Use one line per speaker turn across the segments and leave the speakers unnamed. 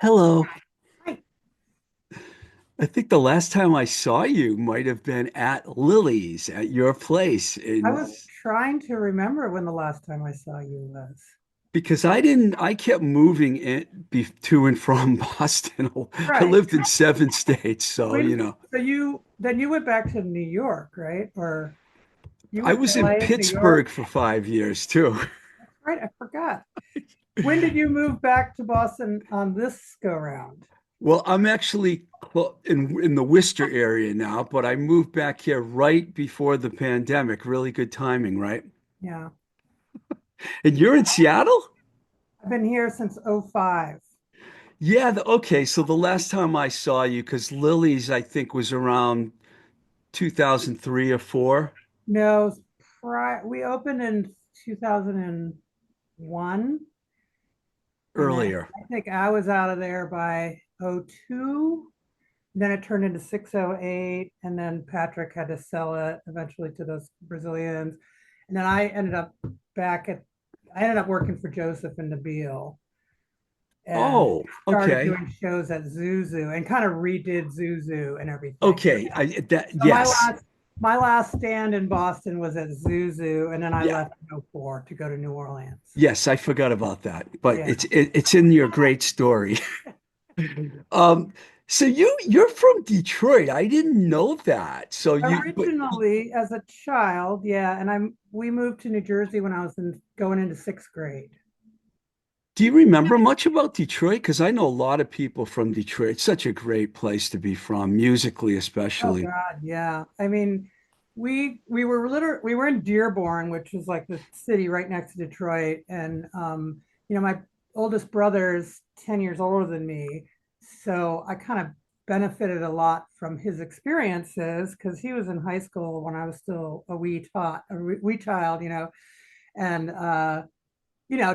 Hello.
Hi.
I think the last time I saw you might have been at Lily's at your place
I
in
was trying to remember when the last time I saw you was.
because I kept moving to and from Boston. I
Right.
lived in 7 states, so
When so you went back to New York, right? Or you
I
were
was in
LA, New York.
Pittsburgh for 5 years too.
Right, I forgot. When did you move back to Boston on this go round?
Well, I'm actually in the Worcester area now, but I moved back here right before the pandemic. Really good timing, right?
Yeah.
And you're in Seattle?
I've been here since '05.
Yeah, okay. So the last time I saw you, because Lily's, I think, was around 2003 or four
No, we opened in 2001, and then
earlier.
I think I was out of there by '02. Then it turned into 608, and then Patrick had to sell it eventually to those Brazilians. And then back at I ended up working for Joseph and Nabil and
Oh,
started
okay.
doing shows at Zuzu and kind of redid Zuzu and everything.
Okay.
So
Yes.
my last stand in Boston was at Zuzu, and then I
Yeah.
left in '04 to go to New Orleans.
Yes, I forgot about that, but
Yeah.
it's in your great story. Um, so you're from Detroit. I didn't know that. So but
Originally, as a child, yeah, and we moved to New Jersey when I was going into sixth grade.
do you remember much about Detroit? Because I know a lot of people from Detroit. It's such a great place to be from, musically
Oh
especially.
God, yeah. I mean, we were in Dearborn, which is like the city right next to Detroit, and my oldest brother's 10 years older than me, so I kind of benefited a lot from his experiences because he was in high school when I was still a wee child, and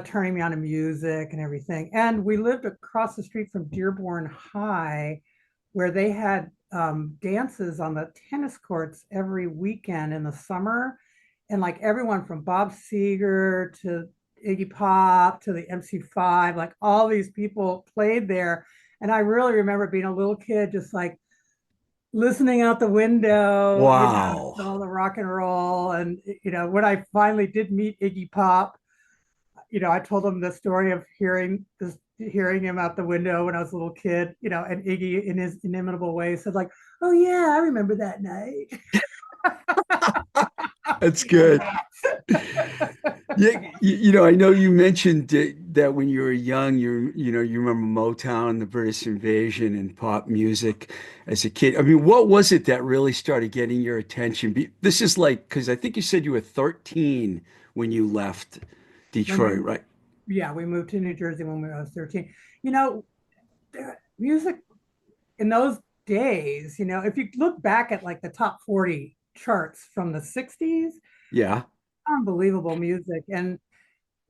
turning me on to music and everything. And we lived across the street from Dearborn High, where they had dances on the tennis courts every weekend in the summer. And like everyone from Bob Seger to Iggy Pop to the MC5, like all these people played there. And I really remember being a little kid, just like listening out the window,
Wow.
to all the rock and roll. And, when I finally did meet Iggy Pop, I told him the story of hearing him out the window when I was a little kid, and Iggy in his inimitable way said like, "Oh yeah, I remember that night."
That's good. Yeah, I know you mentioned that when you were young, you remember Motown, the British invasion, and pop music as a kid. I mean, what was it that really started getting your attention? This is like, because I think you said you were 13 when you left
when we
Detroit, right?
Yeah, we moved to New Jersey when we was 13. You know, music in those days, if you look back at like the top 40 charts from the 60s,
Yeah.
unbelievable music. And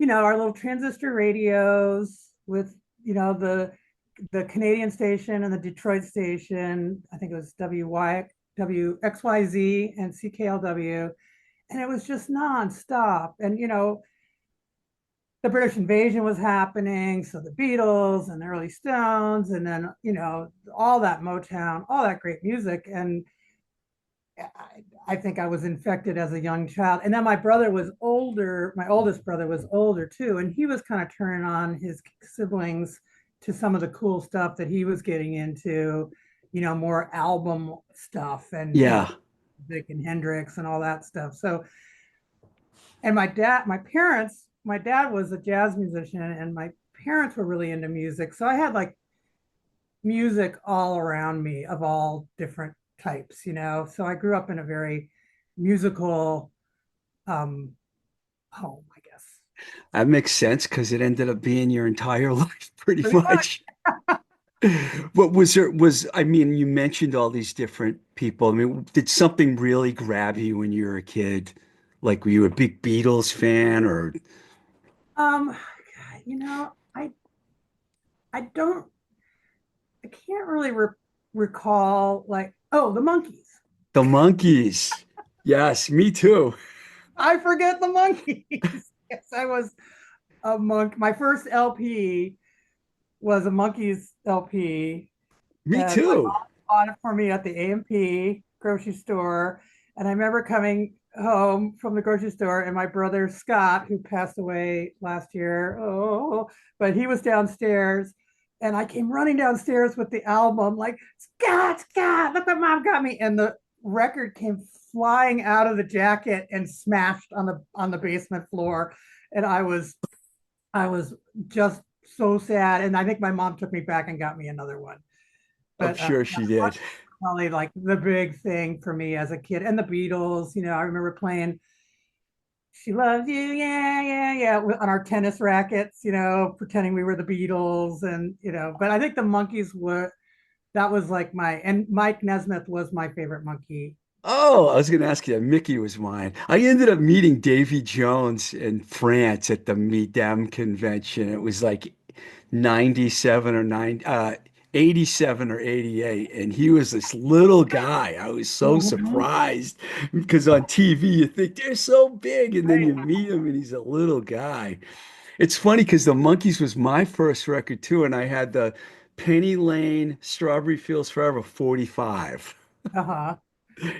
our little transistor radios with the Canadian station and the Detroit station. I think it was WXYZ and CKLW, and it was just nonstop. And the British invasion was happening, so the Beatles and the early Stones, and then all that Motown, all that great music. And I think I was infected as a young child. And then my brother was older. My oldest brother was older too. And he was kind of turning on his siblings to some of the cool stuff that he was getting into, more album stuff and,
Yeah.
Vic and Hendrix and all that stuff. So, and my dad was a jazz musician and my parents were really into music. So I had like music all around me of all different types, So I grew up in a very musical um, home, I guess.
That makes sense because it ended up being your entire life pretty
Pretty much.
much. What I mean, you mentioned all these different people. I mean, did something really grab you when you were a kid? Like, were you a big Beatles fan or
Um, you know, I I don't I can't really recall like, oh, the monkeys.
the Monkees? Yes, me too.
I forget the monkeys. Yes, I was a monk. My first LP was a Monkees LP,
Me
and my
too.
mom bought it for me at the A&P grocery store. And I remember coming home from the grocery store, and my brother Scott, who passed away last year, oh, but he was downstairs. And I came running downstairs with the album, like, Scott, Scott, look what mom got me. And the record came flying out of the jacket and smashed on the basement floor. And I was just so sad. And I think my mom took me back and got me another one.
I'm
But
sure
yeah,
she did.
probably like the big thing for me as a kid. And the Beatles, I remember playing She Loves You, yeah, yeah, yeah, on our tennis rackets, pretending we were the Beatles. And, but I think the Monkees were, that was like and Mike Nesmith was my favorite monkey.
Oh, I was going to ask you that. Mickey was mine. I ended up meeting Davy Jones in France at the Midem convention. It was like 97 or 87 or 88. And he was this little guy. I was so
Mhm.
surprised because on TV you think they're so big and then
Right.
you meet him and he's a little guy. It's funny because the Monkees was my first record too. And I had the Penny Lane Strawberry Fields Forever 45.
Uh-huh.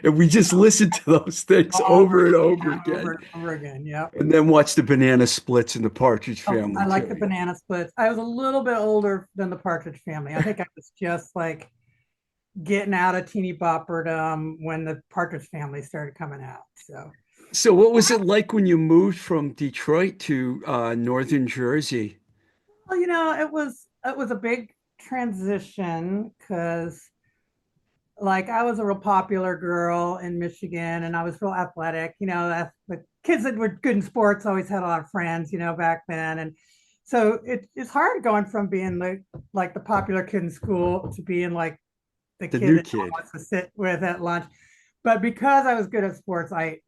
And we just listened to those things
Over
over and
and
over
over
again.
and over again. Yep.
And then watched the Banana Splits and the Partridge
Oh,
Family
I like the
too.
banana splits. I was a little bit older than the Partridge Family. I think I was just like getting out of teeny bopperdom when the Partridge Family started coming out. So,
So what was it like when you moved from Detroit to northern Jersey?
well, it was a big transition because like I was a real popular girl in Michigan and I was real athletic. The kids that were good in sports always had a lot of friends, back then. And so it's hard going from being like the popular kid in school to being like the
The
kid
new
that no one
kid.
wants to sit with at lunch. But because I was good at sports, I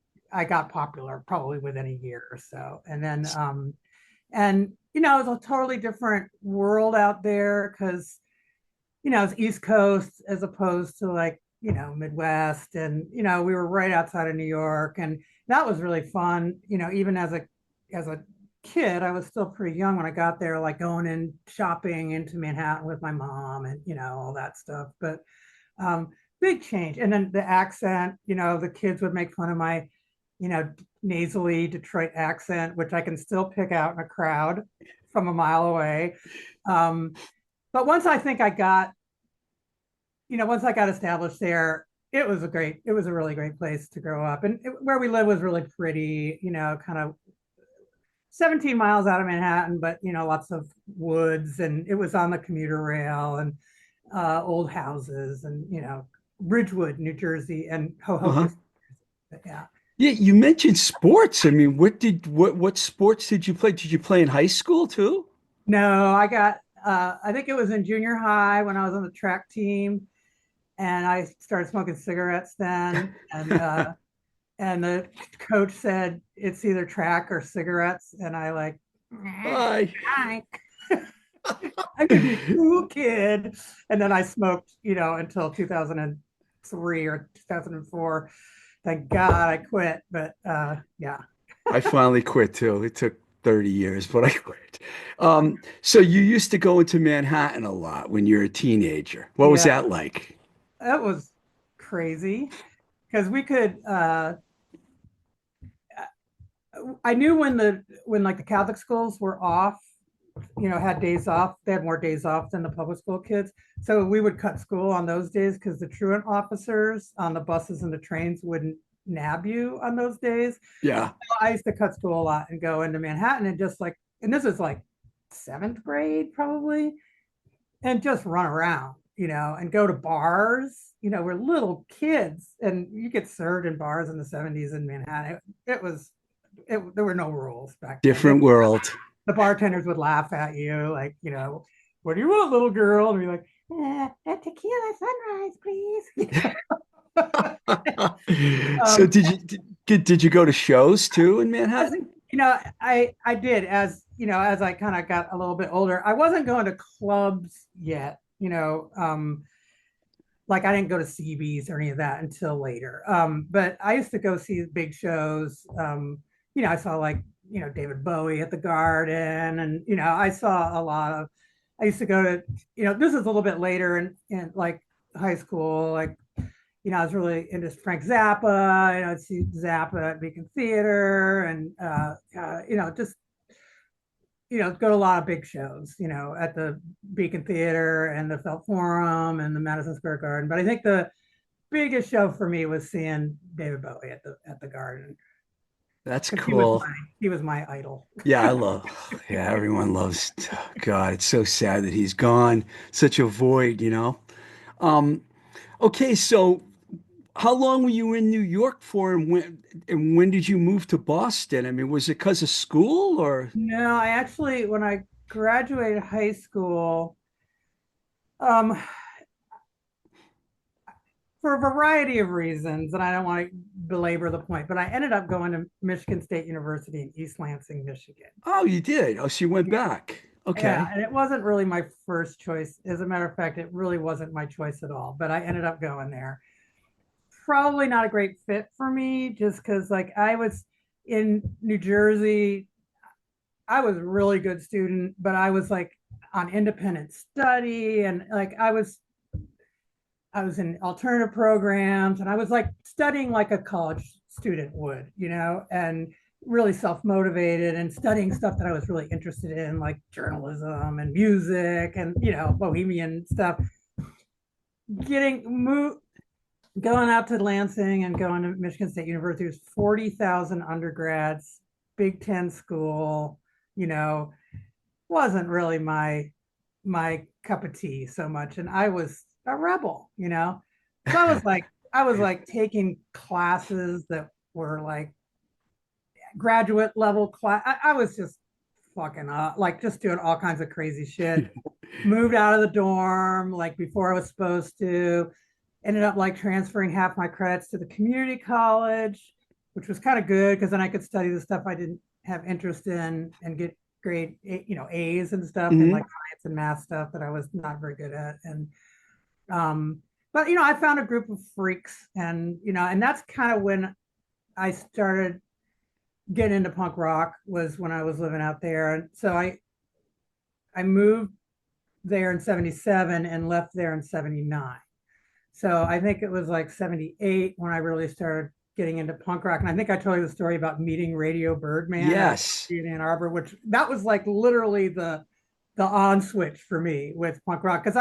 got popular probably within a year or so. And then it was a totally different world out there because it's East Coast as opposed to like, Midwest. And, we were right outside of New York. And that was really fun. Even as a kid, I was still pretty young when I got there, like going and shopping into Manhattan with my mom and, all that stuff. But big change. And then the accent, the kids would make fun of my, you know, nasally Detroit accent, which I can still pick out in a crowd from a mile away. Um, but once I got established there, it was a really great place to grow up. And where we live was really pretty, kind of 17 miles out of Manhattan, but, lots of woods, and it was on the commuter rail, and old houses, and, Ridgewood, New Jersey, and
Uh-huh.
Hohokus. Yeah.
Yeah, you mentioned sports. I mean, what sports did you play? Did you play in high school too?
No, I think it was in junior high when I was on the track team, and I started smoking cigarettes then. And the coach said it's either track or cigarettes, and I like,
Bye.
I could be a cool kid. And then I smoked, until 2003 or 2004. Thank God I quit. But yeah.
I finally quit too. It took 30 years, but I quit. So you used to go into Manhattan a lot when you were a teenager. What was
Yeah,
that like?
that was crazy because we could I knew when like the Catholic schools were off, had days off. They had more days off than the public school kids. So we would cut school on those days because the truant officers on the buses and the trains wouldn't nab you on those days.
Yeah.
I used to cut school a lot and go into Manhattan and just like, and this was like seventh grade probably, and just run around, and go to bars. We're little kids and you get served in bars in the 70s in Manhattan. There were no rules back then.
Different world.
The bartenders would laugh at you, like, what do you want, little girl? And be like, a tequila sunrise, please.
So
um,
did you go to shows too in Manhattan?
I did as I kind of got a little bit older. I wasn't going to clubs yet, like I didn't go to CB's or any of that until later. But I used to go see big shows. I saw like, David Bowie at the Garden, and, I saw a lot of, I used to go to, this is a little bit later in like high school, like, I was really into Frank Zappa, I'd see Zappa at Beacon Theater and, just, go to a lot of big shows, at the Beacon Theater and the Felt Forum and the Madison Square Garden. But I think the biggest show for me was seeing David Bowie at the Garden
That's
because
cool.
he was my idol.
Yeah, yeah, everyone loves, God, it's so sad that he's gone. Such a void, you know? Um, okay, so how long were you in New York for and when did you move to Boston? I mean, was it because of school or?
No, I actually, when I graduated high school, um, for a variety of reasons, and I don't want to belabor the point, but I ended up going to Michigan State University in East Lansing, Michigan.
Oh, you did. Oh, so you went
Yeah,
back.
yeah,
Okay.
and it wasn't really my first choice. As a matter of fact, it really wasn't my choice at all, but I ended up going there. Probably not a great fit for me, just because like I was in New Jersey. I was a really good student, but I was like on independent study and like I was in alternative programs and I was like studying like a college student would, and really self-motivated and studying stuff that I was really interested in, like journalism and music and, bohemian stuff. Getting moved, going out to Lansing and going to Michigan State University was 40,000 undergrads, Big Ten school, you know, wasn't really my cup of tea so much. And I was a rebel. So I was like taking classes that were like graduate level class. I was just fucking up, like just doing all kinds of crazy shit. Moved out of the dorm like before I was supposed to. Ended up like transferring half my credits to the community college, which was kind of good because then I could study the stuff I didn't have interest in and get grade, A's and stuff in like
Hmm.
science and math stuff that I was not very good at. And um, but I found a group of freaks, and that's kind of when I started getting into punk rock was when I was living out there. And so I moved there in 77 and left there in 79. So I think it was like 78 when I really started getting into punk rock. And I think I told you the story about meeting Radio Birdman at
Yes.
in Ann Arbor, which that was like literally the on switch for me with punk rock. Because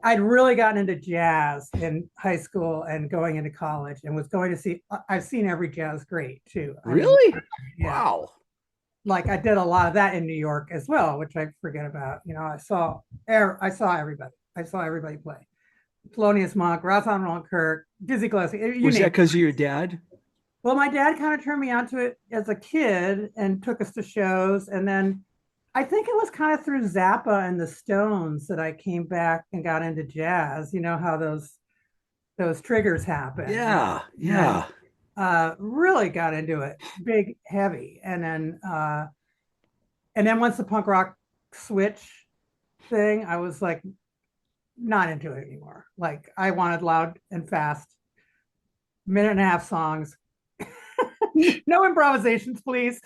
I'd really gotten into jazz in high school and going into college and was going to see, I've seen every jazz great too. I mean,
Really?
yeah,
Wow.
like I did a lot of that in New York as well, which I forget about. I saw everybody. I saw everybody play. Thelonious Monk, Ron Kirk, Dizzy Gillespie, you
Was that
name it.
because of your dad?
Well, my dad kind of turned me onto it as a kid and took us to shows. And then I think it was kind of through Zappa and the Stones that I came back and got into jazz. You know how those triggers happen,
Yeah,
and
yeah.
really got into it, big, heavy. And then once the punk rock switch thing, I was like not into it anymore. Like I wanted loud and fast, minute and a half songs. No improvisations, please.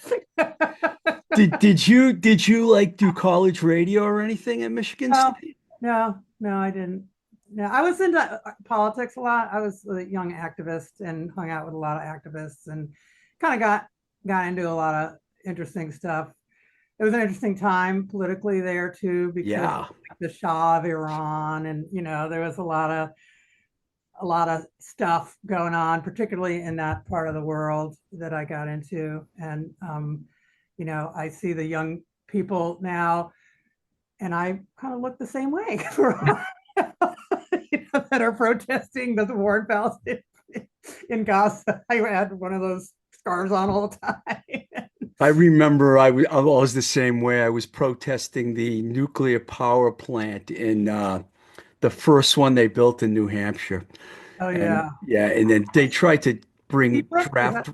Did you like do college radio or anything at Michigan
No,
State?
no, I didn't. No, I was into politics a lot. I was a young activist and hung out with a lot of activists and kind of got into a lot of interesting stuff. It was an interesting time politically there too because of
Yeah.
the Shah of Iran, and there was a lot of stuff going on, particularly in that part of the world that I got into. And I see the young people now, and I kind of look the same way that are protesting the war in Palestine in Gaza. I had one of those scarves on all the time.
I remember I was the same way. I was protesting the nuclear power plant in the first one they built in New Hampshire.
Oh
And
yeah,
yeah, and then they tried to bring
Seabrook,
draft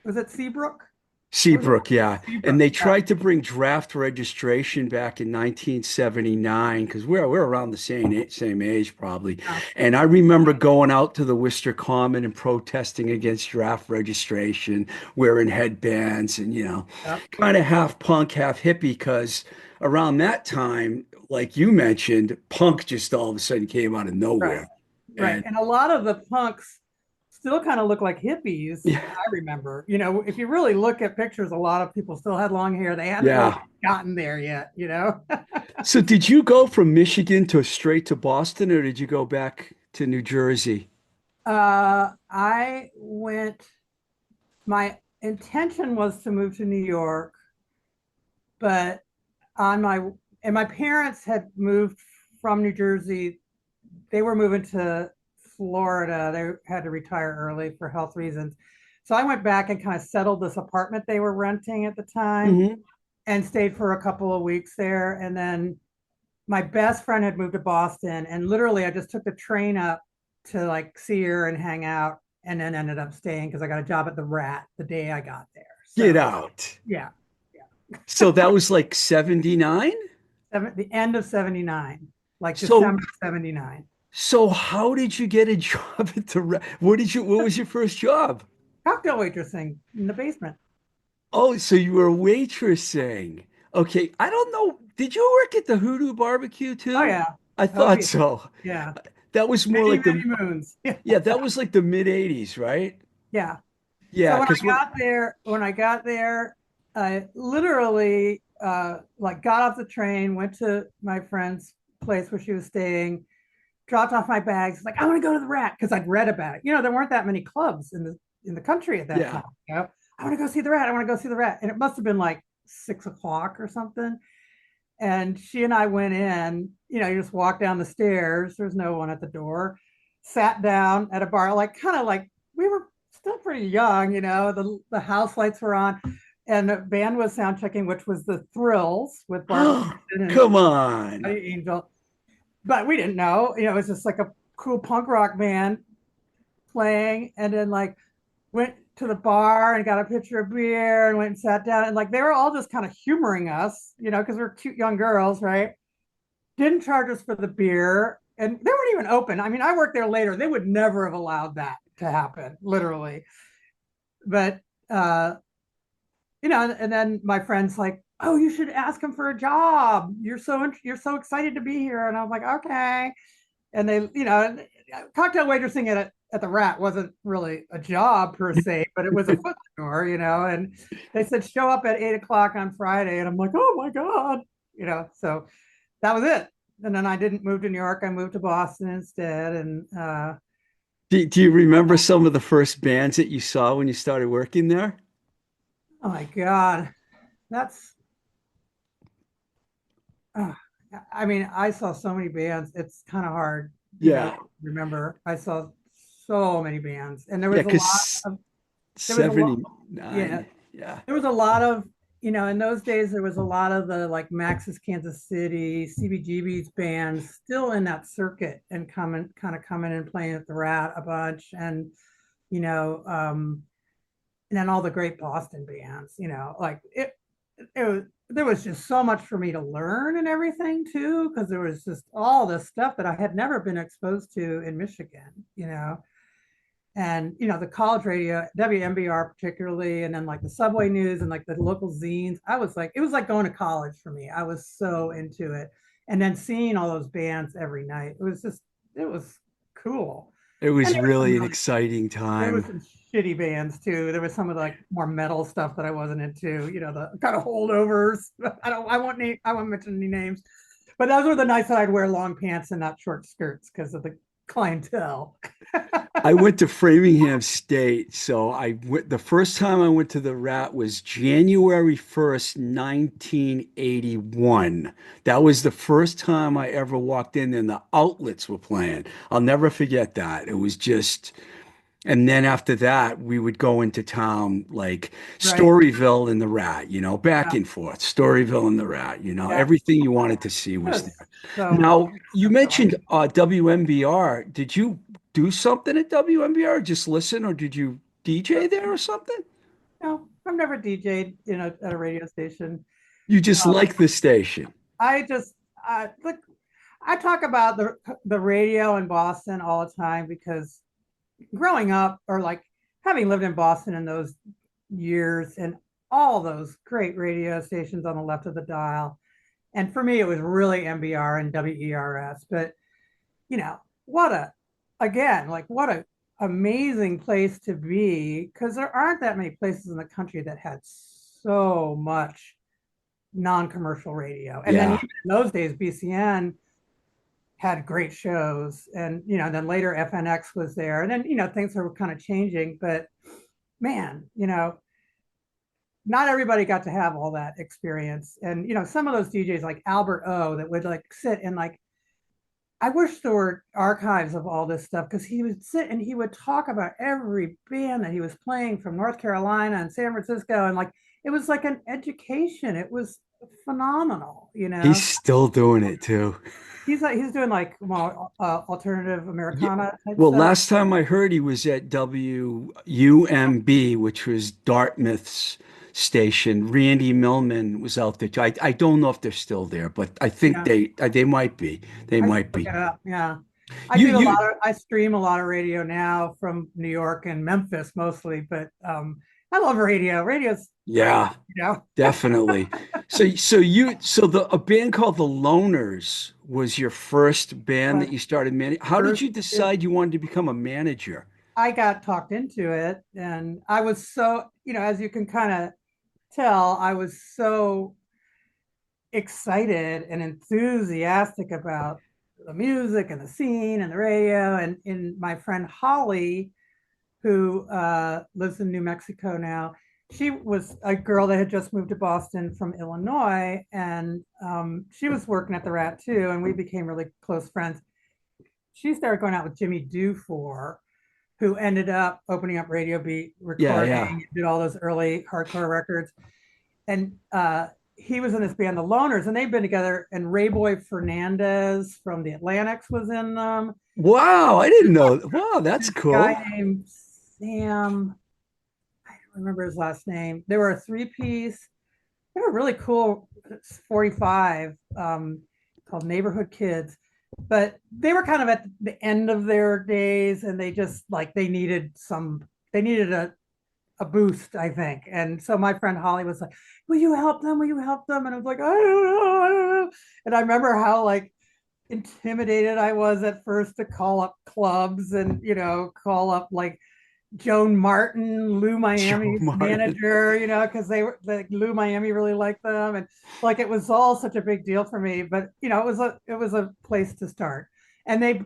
was it Seabrook? Was it
Seabrook, yeah. And
Seabrook?
they
Yeah.
tried to bring draft registration back in 1979 because we're around the same age probably.
Yeah.
And I remember going out to the Worcester Common and protesting against draft registration, wearing headbands and
Yep.
kind of half punk, half hippie because around that time, like you mentioned, punk just all of a sudden came out of
Right.
nowhere.
Right.
And
And a lot of the punks still kind of look like hippies.
yeah,
I remember, if you really look at pictures, a lot of people still had long hair. They hadn't really
yeah.
gotten there yet.
So did you go from Michigan to straight to Boston, or did you go back to New Jersey?
I went, my intention was to move to New York, but on my, and my parents had moved from New Jersey. They were moving to Florida. They had to retire early for health reasons. So I went back and kind of settled this apartment they were renting at the time
Hmm.
and stayed for a couple of weeks there. And then my best friend had moved to Boston, and literally I just took the train up to like see her and hang out, and then ended up staying because I got a job at the Rat the day I got there.
Get
So
out.
yeah,
So that was like 79?
the end of 79, like
So
December 79.
so how did you get a job at the what was your first job?
Cocktail waitressing in the basement.
Oh, so you were waitressing. Okay, I don't know. Did you work at the Hoodoo Barbecue
Oh
too?
yeah.
I
Oh
thought
yeah.
so.
Yeah.
That was more
Many,
like
many
the
moons. Yeah.
yeah, that was like the mid 80s, right?
Yeah. So
Yeah, because what
when I got there, I literally like got off the train, went to my friend's place where she was staying, dropped off my bags, like I want to go to the Rat because I'd read about it. There weren't that many clubs in the country at that
yeah.
time. I want to go see the Rat. I want to go see the Rat, and it must have been like 6 o'clock or something. And she and I went in. You just walk down the stairs. There's no one at the door. Sat down at a bar, like kind of like we were still pretty young. The house lights were on, and the band was sound checking, which was the Thrills with Barbara Crampton and
Come on.
Angel. But we didn't know. It was just like a cool punk rock band playing, and then like went to the bar and got a pitcher of beer and went and sat down, and like they were all just kind of humoring us, because we're cute young girls, right? Didn't charge us for the beer, and they weren't even open. I mean, I worked there later. They would never have allowed that to happen, literally. But and then my friend's like, "Oh, you should ask him for a job. You're so excited to be here." And I'm like, "Okay." And they, cocktail waitressing at the Rat wasn't really a job per se, but it was a foot store, and they said show up at 8 o'clock on Friday, and I'm like, oh my god, so that was it. And then I didn't move to New York. I moved to Boston instead, and
Do you remember some of the first bands that you saw when you started working there?
oh my god, that's uh, I mean, I saw so many bands. It's kind of hard,
Yeah.
remember. I saw so many bands, and there
Yeah,
was a lot
because
of there was a lot, yeah,
79. Yeah.
there was a lot of, in those days, there was a lot of the like Max's Kansas City, CBGB's bands still in that circuit and coming and playing at the Rat a bunch. You know, um, and then all the great Boston bands, like it was, there was just so much for me to learn and everything too, because there was just all this stuff that I had never been exposed to in Michigan. And the college radio, WMBR particularly, and then like the subway news and like the local zines. It was like going to college for me. I was so into it, and then seeing all those bands every night, it was cool.
It
And
was really an exciting
there was
time.
some shitty bands too. There was some of the like more metal stuff that I wasn't into, the kind of holdovers. I won't mention any names, but those were the nights that I'd wear long pants and not short skirts because of the clientele.
I went to Framingham State, so the first time I went to the Rat was January 1st, 1981. That was the first time I ever walked in and the outlets were playing. I'll never forget that. It was just, and then after that, we would go into town like
Right.
Storyville and the Rat, back
Yeah.
and forth. Storyville and the Rat,
Yeah.
everything you wanted to see was
Yes.
there.
So much
Now, you
stuff going
mentioned WMBR. Did you do something at WMBR? Just listen, or did you DJ there or something?
No, I've never DJ'd, at a radio station.
You just
Um,
like the station.
I just look. I talk about the radio in Boston all the time because growing up, or like having lived in Boston in those years, and all those great radio stations on the left of the dial, And for me, it was really MBR and WERS. But you know, what a, again, like what a amazing place to be, because there aren't that many places in the country that had so much non-commercial radio. And then
Yeah.
even in those days, BCN had great shows, and then later FNX was there, and then things were kind of changing. But man, not everybody got to have all that experience. And some of those DJs like Albert O that would like sit and like, I wish there were archives of all this stuff, because he would sit and he would talk about every band that he was playing from North Carolina and San Francisco, and like it was like an education. It was phenomenal,
He's still doing it too.
He's doing like more alternative
Yeah.
Americana type
Well,
stuff.
last time I heard he was at WUMB, which was Dartmouth's station. Randy Millman was out there too. I don't know if they're still there, but I think
Yeah,
they might be. They
I should
might
look
be.
it up. Yeah,
You
I stream a lot of radio now from New York and Memphis mostly, but I love radio. Radio's great,
yeah,
you know.
definitely. So the a band called the Loners was your first band that
But
you started managing. How did
first,
you decide you wanted to become a manager?
I got talked into it, and I was so, as you can kind of tell, I was so excited and enthusiastic about the music and the scene and the radio. And in my friend Holly, who lives in New Mexico now, she was a girl that had just moved to Boston from Illinois, and she was working at the Rat too, and we became really close friends. She started going out with Jimmy Dufort, who ended up opening up Radio Beat
Yeah, yeah.
Recording, did all those early hardcore records. And he was in this band, the Loners, and they've been together. And Rayboy Fernandez from the Atlantics was in them.
Wow, I didn't know. Wow, that's
This guy
cool.
named Sam, I don't remember his last name. They were a three-piece. They were really cool. 45 called Neighborhood Kids, but they were kind of at the end of their days, and they just like they needed a boost, I think. And so my friend Holly was like, "Will you help them? Will you help them?" And I was like, "I don't know, I don't know." And I remember how like intimidated I was at first to call up clubs and call up like Joan Martin, Lou
Joe
Miami's
Martin.
manager, because they were like Lou Miami really liked them, and like it was all such a big deal for me. But it was a place to start, and they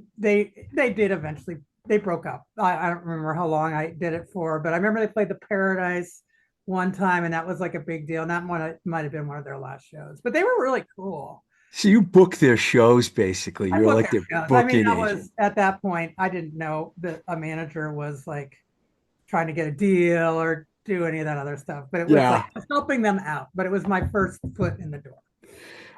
did eventually. They broke up. I don't remember how long I did it for, but I remember they played the Paradise one time, and that was like a big deal. And that might have been one of their last shows, but they were really cool.
So you book their shows basically.
I
You're
booked
like
their
their
shows. I mean,
booking
that
agent.
was at that point, I didn't know that a manager was like trying to get a deal or do any of that other stuff, but it was like
Yeah.
helping them out. But it was my first foot in the door.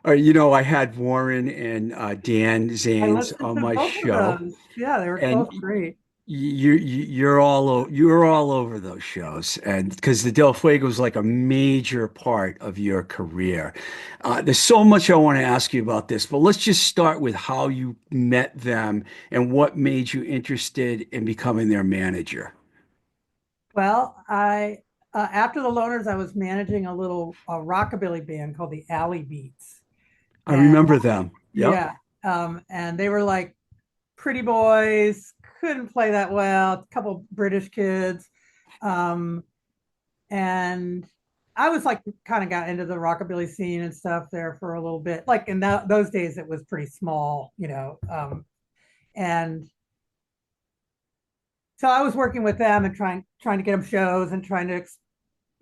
I had Warren and Dan
I
Zanes
listened
on
to
my
both of
show,
those. Yeah, they were
and
both great.
you're all over those shows, and because the Del Fuego is like a major part of your career. There's so much I want to ask you about this, but let's just start with how you met them and what made you interested in becoming their manager.
Well, I after the Loners, I was managing a rockabilly band called the Alley Beats,
I
and
remember them. Yep.
yeah, and they were like pretty boys, couldn't play that well. A couple British kids, um, and I was like kind of got into the rockabilly scene and stuff there for a little bit. Like in those days, it was pretty small, and so I was working with them and trying to get them shows and trying to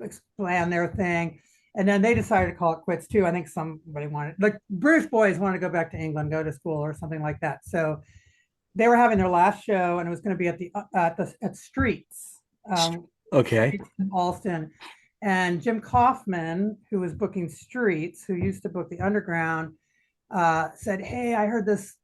expand their thing. And then they decided to call it quits too. I think somebody wanted, like British boys wanted to go back to England, go to school or something like that. So they were having their last show, and it was going to be at Streets,
Okay.
Streets in Alston. And Jim Kaufman, who was booking Streets, who used to book the Underground, said, "Hey, I heard this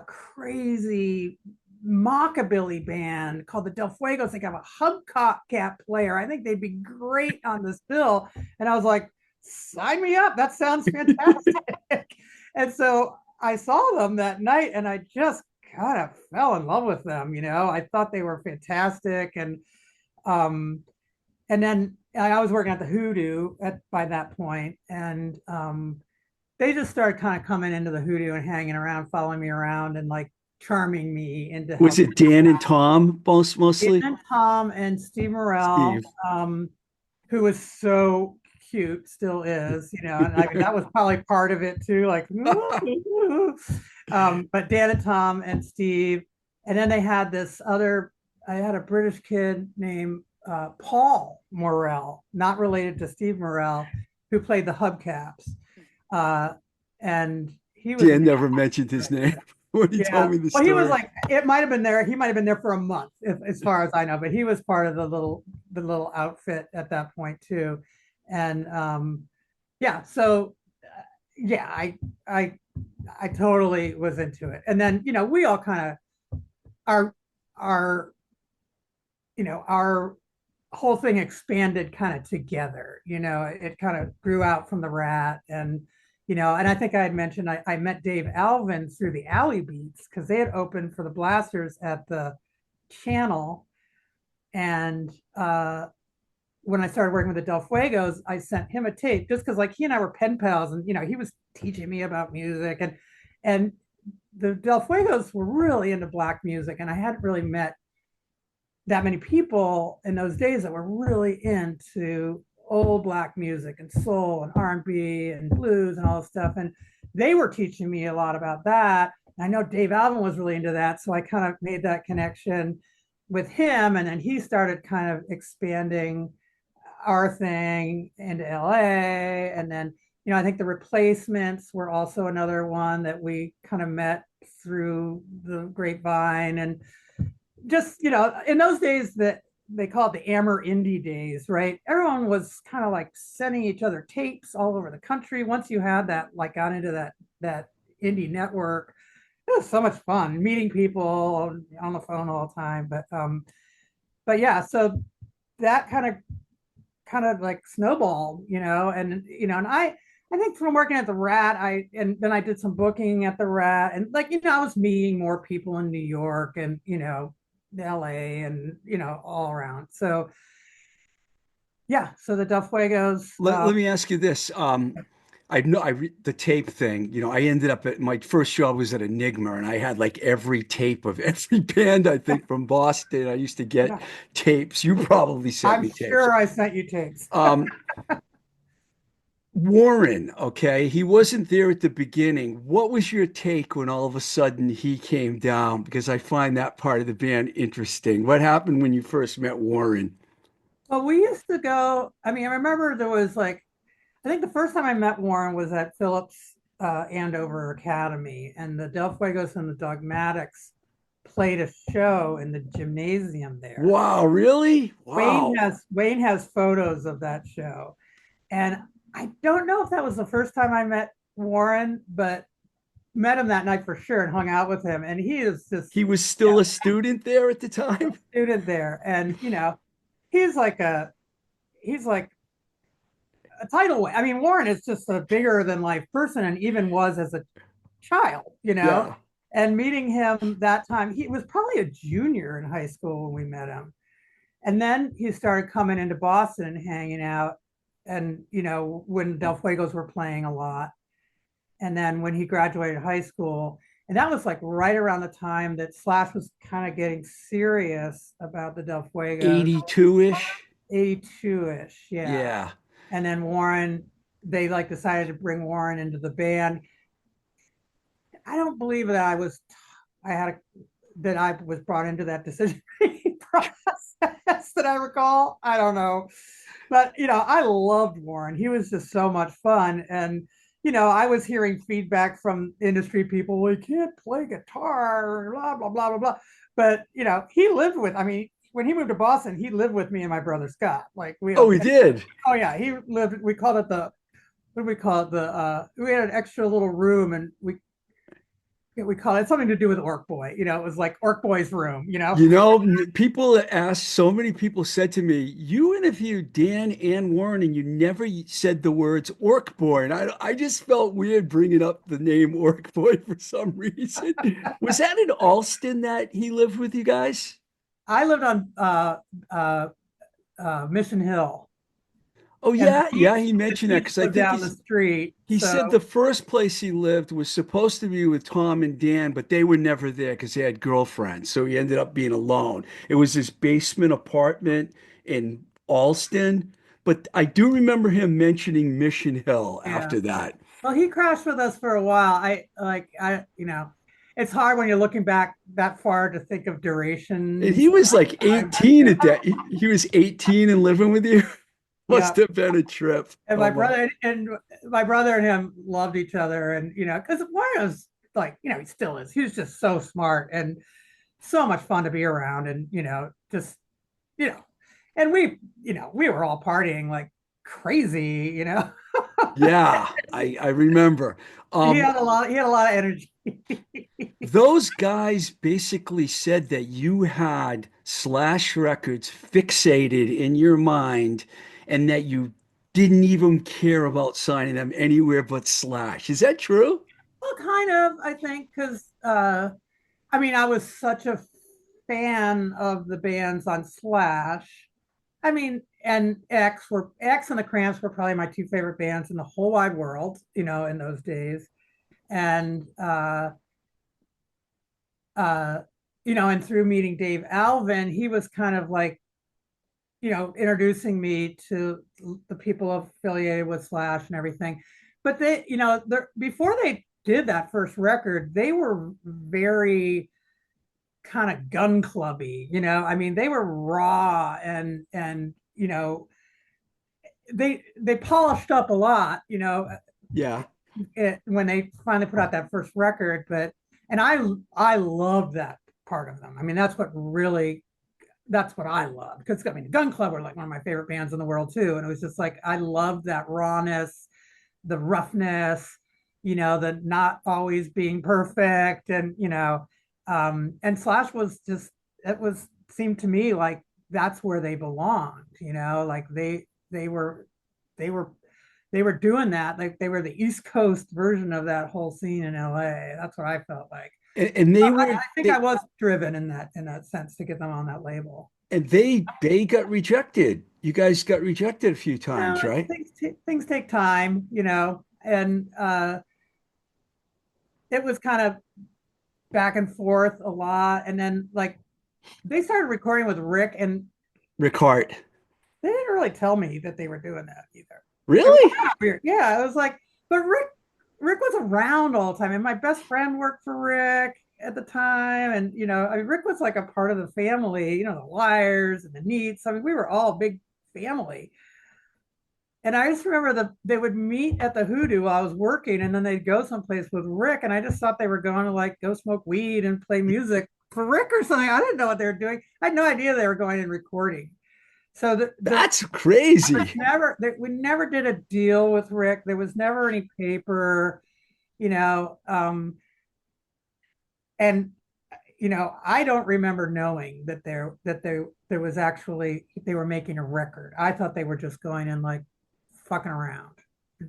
crazy mockabilly band called the Del Fuegos. They have a hubcap player. I think they'd be great on this bill." And I was like, "Sign me up. That sounds fantastic." And so I saw them that night, and I just kind of fell in love with them. I thought they were fantastic, um, and then I was working at the Hoodoo by that point, and they just started kind of coming into the hoodoo and hanging around, following me around, and like charming me into
Was
helping
it Dan and Tom mostly?
and Tom and Steve Morell,
Steev.
who was so cute, still is, and I mean that was probably part of it too, like but Dan and Tom and Steve, and then they had this other, I had a British kid named Paul Morell, not related to Steve Morell, who played the hubcaps. And he was,
Dan never mentioned his name when he told
yeah.
me the
Well, he was
story.
like, it might have been there. He might have been there for a month, as far as I know. But he was part of the little outfit at that point too, and yeah. So yeah, I totally was into it. And then we all kind of our our our whole thing expanded kind of together. It kind of grew out from the Rat, and I think I had mentioned I met Dave Alvin through the Alley Beats because they had opened for the Blasters at the Channel, and when I started working with the Del Fuegos, I sent him a tape just because like he and I were pen pals, and he was teaching me about music, and the Del Fuegos were really into black music, and I hadn't really met that many people in those days that were really into old black music and soul and R&B and blues and all this stuff, and they were teaching me a lot about that. And I know Dave Alvin was really into that, so I kind of made that connection with him, and then he started kind of expanding our thing into LA. And then I think the Replacements were also another one that we kind of met through the grapevine. And just in those days that they call it the Amber Indie days, right? Everyone was kind of like sending each other tapes all over the country. Once you had that, like, got into that indie network, it was so much fun meeting people on the phone all the time. But yeah, so that kind of like snowballed, and I think from working at the Rat, and then I did some booking at the Rat, and like I was meeting more people in New York and LA and all around. So yeah, so the Del Fuegos.
Let me ask you this. I know the tape thing. I ended up at my first job was at Enigma, and I had like every tape of every band I think from Boston. I used to get
Yeah,
tapes. You probably sent
I'm
me tapes.
sure I sent you tapes.
Um, Warren, okay, he wasn't there at the beginning. What was your take when all of a sudden he came down? Because I find that part of the band interesting. What happened when you first met Warren?
Well, we used to go. I mean, I remember there was like, I think the first time I met Warren was at Phillips Andover Academy, and the Del Fuegos and the Dogmatics played a show in the gymnasium there.
Wow, really?
Wayne
Wow.
has Wayne has photos of that show, and I don't know if that was the first time I met Warren, but met him that night for sure and hung out with him. And he is just,
He was
yeah,
still a student there at the
a
time?
student there, and he's like he's like a tidal wave. I mean, Warren is just a bigger than life person, and even was as a child,
Yeah.
And meeting him that time, he was probably a junior in high school when we met him. And then he started coming into Boston and hanging out. And, when Del Fuegos were playing a lot. And then when he graduated high school, and that was like right around the time that Slash was kind of getting serious about the Del Fuegos,
82-ish?
82-ish, yeah.
Yeah.
And then Warren, they like decided to bring Warren into the band. I don't believe that I had a, that I was brought into that decision process that I recall. I don't know. But, I loved Warren. He was just so much fun. And, I was hearing feedback from industry people, well, he can't play guitar, blah, blah, blah, blah, blah. But, he lived with, I mean, when he moved to Boston, he lived with me and my brother Scott. Like
Oh, he did.
oh yeah, he lived, we called it what do we call it? We had an extra little room, and we call it something to do with Orc Boy. It was like Orc Boy's room.
People asked, so many people said to me, you interviewed Dan and Warren and you never said the words Orc Boy. And I just felt weird bringing up the name Orc Boy for some reason. Was that in Alston that he lived with you guys?
I lived on Mission Hill.
Oh
and
yeah, yeah, he
the
mentioned that
niece
because I
lived
think
down the street.
he said
So
the first place he lived was supposed to be with Tom and Dan, but they were never there because they had girlfriends. So he ended up being alone. It was his basement apartment in Alston, but I do remember him mentioning Mission Hill
yeah.
after that.
Well, he crashed with us for a while. It's hard when you're looking back that far to think of
And
durations
he was like
of time.
18 at that. He was 18 and living with you.
Yeah.
Must have been a trip.
And
Oh my.
my brother and him loved each other. And, because Mario's like, he still is. He was just so smart and so much fun to be around. And, just, you know, and we were all partying like crazy.
Yeah, I remember. Um,
He had a lot of energy.
those guys basically said that you had Slash Records fixated in your mind and that you didn't even care about signing them anywhere but Slash. Is that true?
Well, kind of, I think, because I mean, I was such a fan of the bands on Slash. I mean, and X and the Cramps were probably my two favorite bands in the whole wide world, in those days. And uh, and through meeting Dave Alvin, he was kind of like, introducing me to the people affiliated with Slash and everything. But before they did that first record, they were very kind of gun clubby. I mean, they were raw and they polished up a lot,
Yeah.
when they finally put out that first record. But and I loved that part of them. I mean, that's what I loved, because I mean, Gun Club were like one of my favorite bands in the world too, and it was just like I loved that rawness, the roughness, the not always being perfect, and Slash was just, it was seemed to me like that's where they belonged. Like they were they were they were doing that, like they were the East Coast version of that whole scene in LA. That's what I felt like.
And
So
they
I
were
think I was driven in that sense to get them on that label.
they got rejected. You guys got rejected a few times, right?
Things take time, and it was kind of back and forth a lot. And then like they started recording with Rick, and
Ricard.
they didn't really tell me that they were doing that either. It was
Really?
kind of weird. Yeah, it was like, but Rick was around all the time, and my best friend worked for Rick at the time, and I mean, Rick was like a part of the family. The Wires and the Neats. I mean, we were all a big family. And I just remember they would meet at the Hoodoo while I was working, and then they'd go someplace with Rick, and I just thought they were going to like go smoke weed and play music for Rick or something. I didn't know what they were doing. I had no idea they were going and recording. So
That's crazy.
we never did a deal with Rick. There was never any paper, you know, um, and I don't remember knowing there was actually they were making a record. I thought they were just going and like fucking around,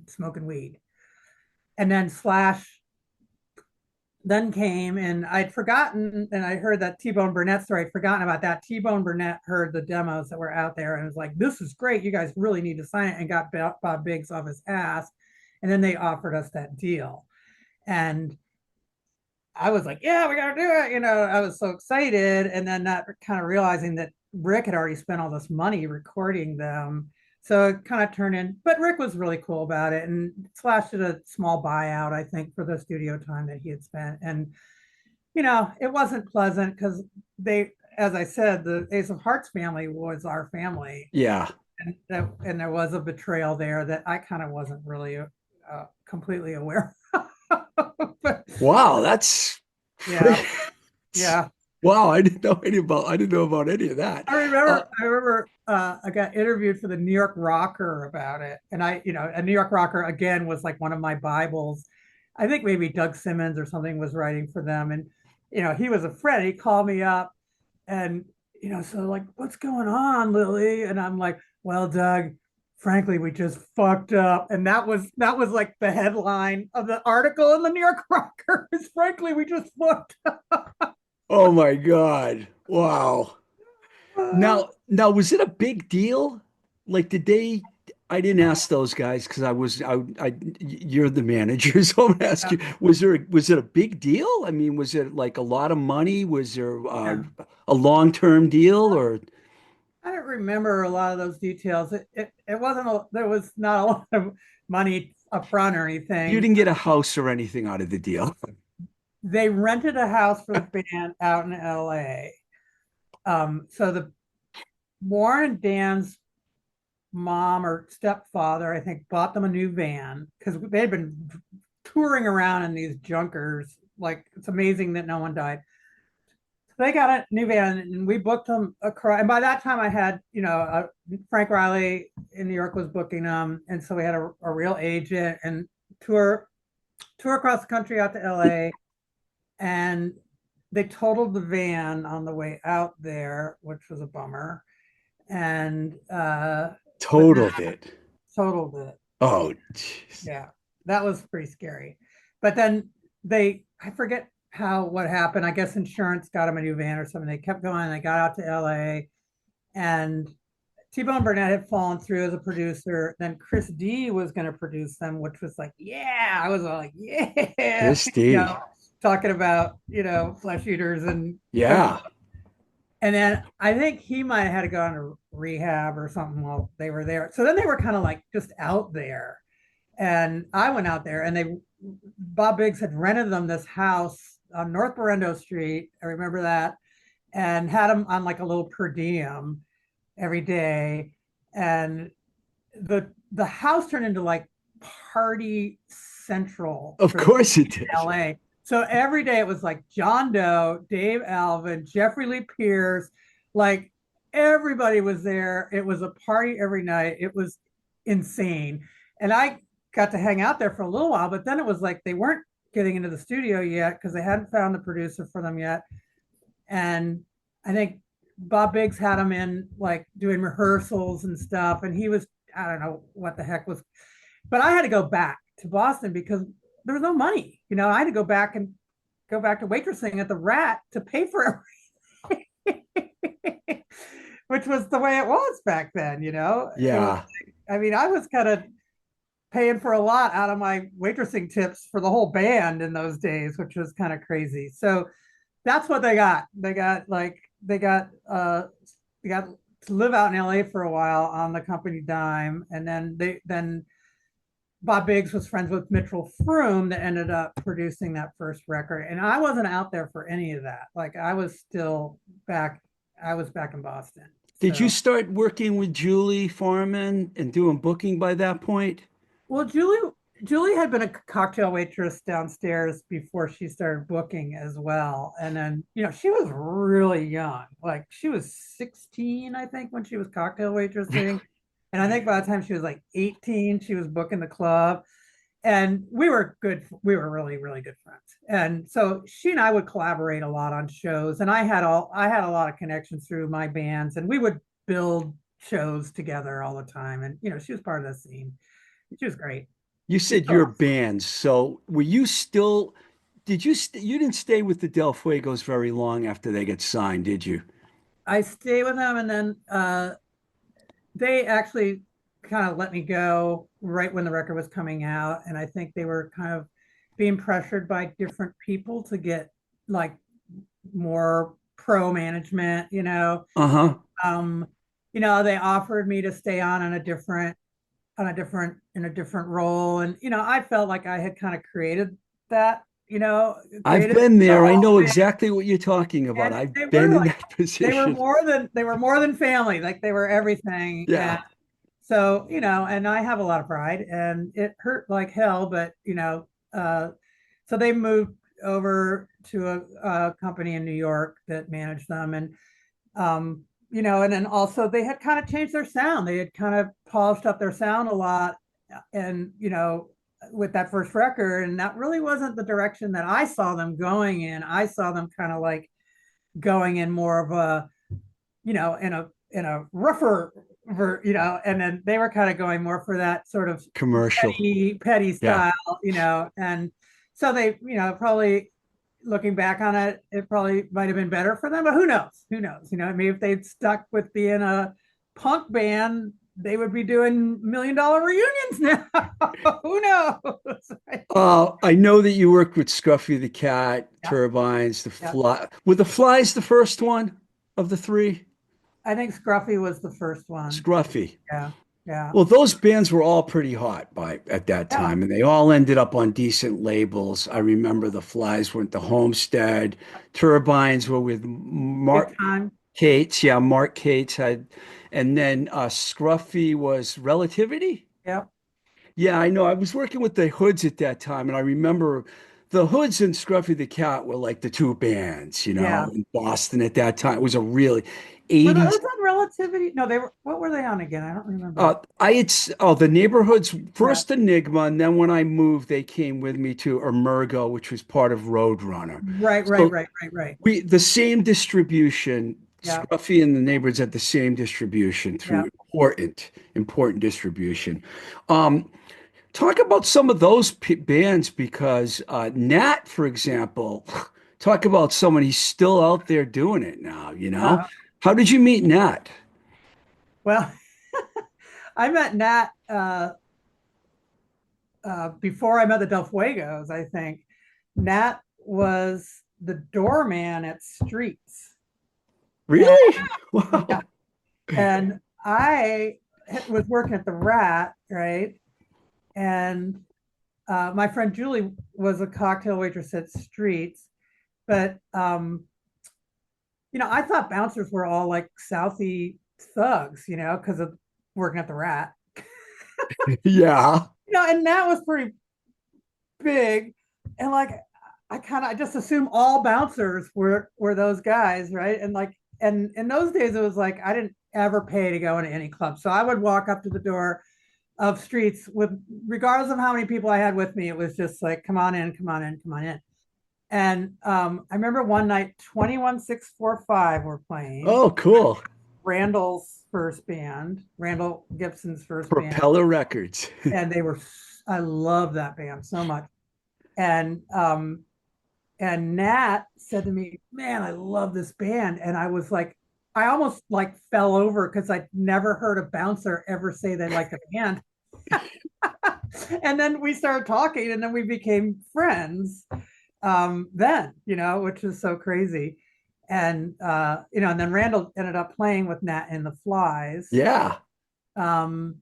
smoking weed. And then Slash then came, and I'd forgotten, and I heard that T-Bone Burnett story. I'd forgotten about that. T-Bone Burnett heard the demos that were out there and was like, this is great. You guys really need to sign it, and got Bob Biggs off his ass. And then they offered us that deal. And I was like, yeah, we got to do it. I was so excited. And then not kind of realizing that Rick had already spent all this money recording them. So it kind of turned in, but Rick was really cool about it. And Slash did a small buyout, I think, for the studio time that he had spent. And, it wasn't pleasant because as I said, the Ace of Hearts family was our family.
Yeah.
And there was a betrayal there that I kind of wasn't really completely aware of. But
Wow, that's
yeah,
crazy.
yeah.
Wow, I didn't know about any of that.
I got interviewed for the New York Rocker about it. And a New York Rocker again was like one of my Bibles. I think maybe Doug Simmons or something was writing for them. And, he was a friend. He called me up and, so like, what's going on, Lilli? And I'm like, well, Doug, frankly, we just fucked up. And that was like the headline of the article in the New York Rocker is frankly, we just fucked
Oh my God. Wow.
up.
Now was it a big deal? Like, did they? I didn't ask those guys because you're the manager, so I'm gonna ask
Yeah,
you, was it a big deal? I mean, was it like a lot of money? Was there
yeah.
a long-term deal or
I don't remember a lot of those details. It wasn't there was not a lot of money up front or
you
anything.
didn't get a house or anything out of the deal?
They rented a house for the band out in LA. So the Warren and Dan's mom or stepfather, I think, bought them a new van because they'd been touring around in these junkers. Like it's amazing that no one died. So they got a new van and we booked them across. And by that time, I had, Frank Riley in New York was booking them. And so we had a real agent and tour tour across the country out to LA. And they totaled the van on the way out there, which was a bummer. And but
Totaled it.
totaled it.
Oh, jeez.
Yeah, that was pretty scary. But then I forget what happened. I guess insurance got them a new van or something. They kept going. They got out to LA, and T-Bone Burnett had fallen through as a producer. Then Chris D was going to produce them, which was like, yeah, I was all like, yeah,
Christy.
talking about flesh eaters and cooking.
Yeah.
And then I think he might have had to go into rehab or something while they were there. So then they were kind of like just out there. And I went out there and Bob Biggs had rented them this house on North Berendo Street. I remember that, and had them on like a little per diem every day. And the house turned into like party central
Of
for
course it did.
LA. So every day it was like John Doe, Dave Alvin, Jeffrey Lee Pierce, like everybody was there. It was a party every night. It was insane. And I got to hang out there for a little while, but then it was like they weren't getting into the studio yet because they hadn't found the producer for them yet. And I think Bob Biggs had him in like doing rehearsals and stuff. And he was, I don't know what the heck was, but I had to go back to Boston because there was no money. I had to go back to waitressing at the Rat to pay for everything, which was the way it was back then. It was,
Yeah.
I mean, I was kind of paying for a lot out of my waitressing tips for the whole band in those days, which was kind of crazy. So that's what they got. They got to live out in LA for a while on the company dime. And then Bob Biggs was friends with Mitchell Froom that ended up producing that first record. And I wasn't out there for any of that. Like I was still back, I was back in Boston.
Did you
So,
start working with Julie Foreman and doing booking by that point?
well, Julie had been a cocktail waitress downstairs before she started booking as well. And then, she was really young. Like she was 16, I think, when she was cocktail waitressing. And I think by the time she was like 18, she was booking the club. And we were good. We were really, really good friends. And so she and I would collaborate a lot on shows. And I had a lot of connections through my bands, and we would build shows together all the time. And she was part of the scene. She was great.
You
She's
said
still
your band. So were you still, you didn't stay with the Del Fuegos very long after they get signed, did you?
I stayed with them, and then they actually kind of let me go right when the record was coming out, and I think they were kind of being pressured by different people to get like more pro management.
Uh-huh.
Um, they offered me to stay on in a different role, and I felt like I had kind of created that,
I've
created
been
the
there. I
whole
know
thing,
exactly what you're talking about.
and
I've
they
been
were
in
like
that position.
they were more than family, like they were everything. And
Yeah.
so, and I have a lot of pride, and it hurt like hell, but so they moved over to a company in New York that managed them. And and then also they had kind of changed their sound. They had kind of polished up their sound a lot, and with that first record, and that really wasn't the direction that I saw them going in. I saw them kind of like going in more of a, in a rougher, and then they were kind of going more for that sort of
Commercial.
petty
Yeah.
style, and so they, probably looking back on it, it probably might have been better for them, but who knows? Who knows? Maybe if they'd stuck with being a punk band, they would be doing $1 million reunions now. Who knows?
I know that you worked with Scruffy the cat,
Yep,
turbines, the
yep.
fly. Were the flies the first one of the three?
I think Scruffy was the first one.
Scruffy.
Yeah, yeah,
Well, those bands were all pretty hot by at that
yeah.
time, and they all ended up on decent labels. I remember the Flies went to Homestead, Turbines were with
Big
Mark
time.
Cates. Yeah, Mark Cates had, and then Scruffy was Relativity.
Yep,
Yeah, I know. I was working with the Hoods at that time, and I remember the Hoods and Scruffy the Cat were like the two bands,
yeah.
in Boston at that time. It was a really
Were those
80s.
on Relativity? No, they were. What were they on again? I don't remember.
The neighborhoods
Yeah.
first Enigma, and then when I moved, they came with me to Emergo, which was part of Roadrunner.
Right, right,
So
right, right, right.
we the same distribution.
Yeah,
Scruffy and the neighborhoods had the same distribution
yeah.
through important distribution. Um, Talk about some of those bands because Nat, for example, talk about someone he's still out there doing it now, you know?
Uh,
How did you meet Nat?
well, I met Nat before I met the Del Fuegos, I think. Nat was the doorman at Streets. And
Really?
yeah,
Wow.
and I was working at the Rat, right? And my friend Julie was a cocktail waitress at Streets, but I thought bouncers were all like Southie thugs, because of working at the Rat.
Yeah.
And Nat was pretty big, and like I just assumed all bouncers were those guys, right? And like, and in those days it was like I didn't ever pay to go into any club, so I would walk up to the door of Streets with, regardless of how many people I had with me, it was just like, come on in, come on in, come on in. And I remember one night 21645 were playing,
Oh, cool.
Randall's first band, Randall Gibson's first band,
Propeller Records.
and they were, I love that band so much. And Nat said to me, "Man, I love this band." And I was like, I almost like fell over because I'd never heard a bouncer ever say they liked a band. And then we started talking, and then we became friends. Then, which is so crazy. And then Randall ended up playing with Nat in the Flies
Yeah.
um,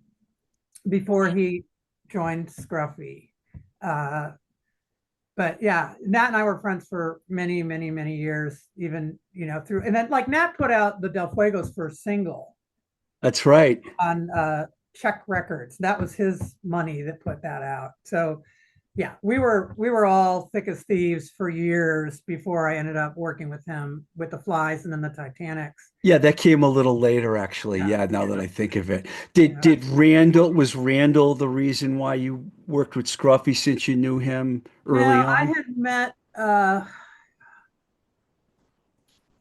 before he joined Scruffy. Uh, but yeah, Nat and I were friends for many, many, many years, even, through, and then like Nat put out the Del Fuegos first single
That's right.
on Czech Records. That was his money that put that out. So yeah, we were all thick as thieves for years before I ended up working with him with the Flies and then the Titanics.
Yeah, that came a little later, actually.
Yeah,
Yeah, now that I think of it. Did
yeah.
did Randall was Randall the reason why you worked with Scruffy since you knew him early
Now
on?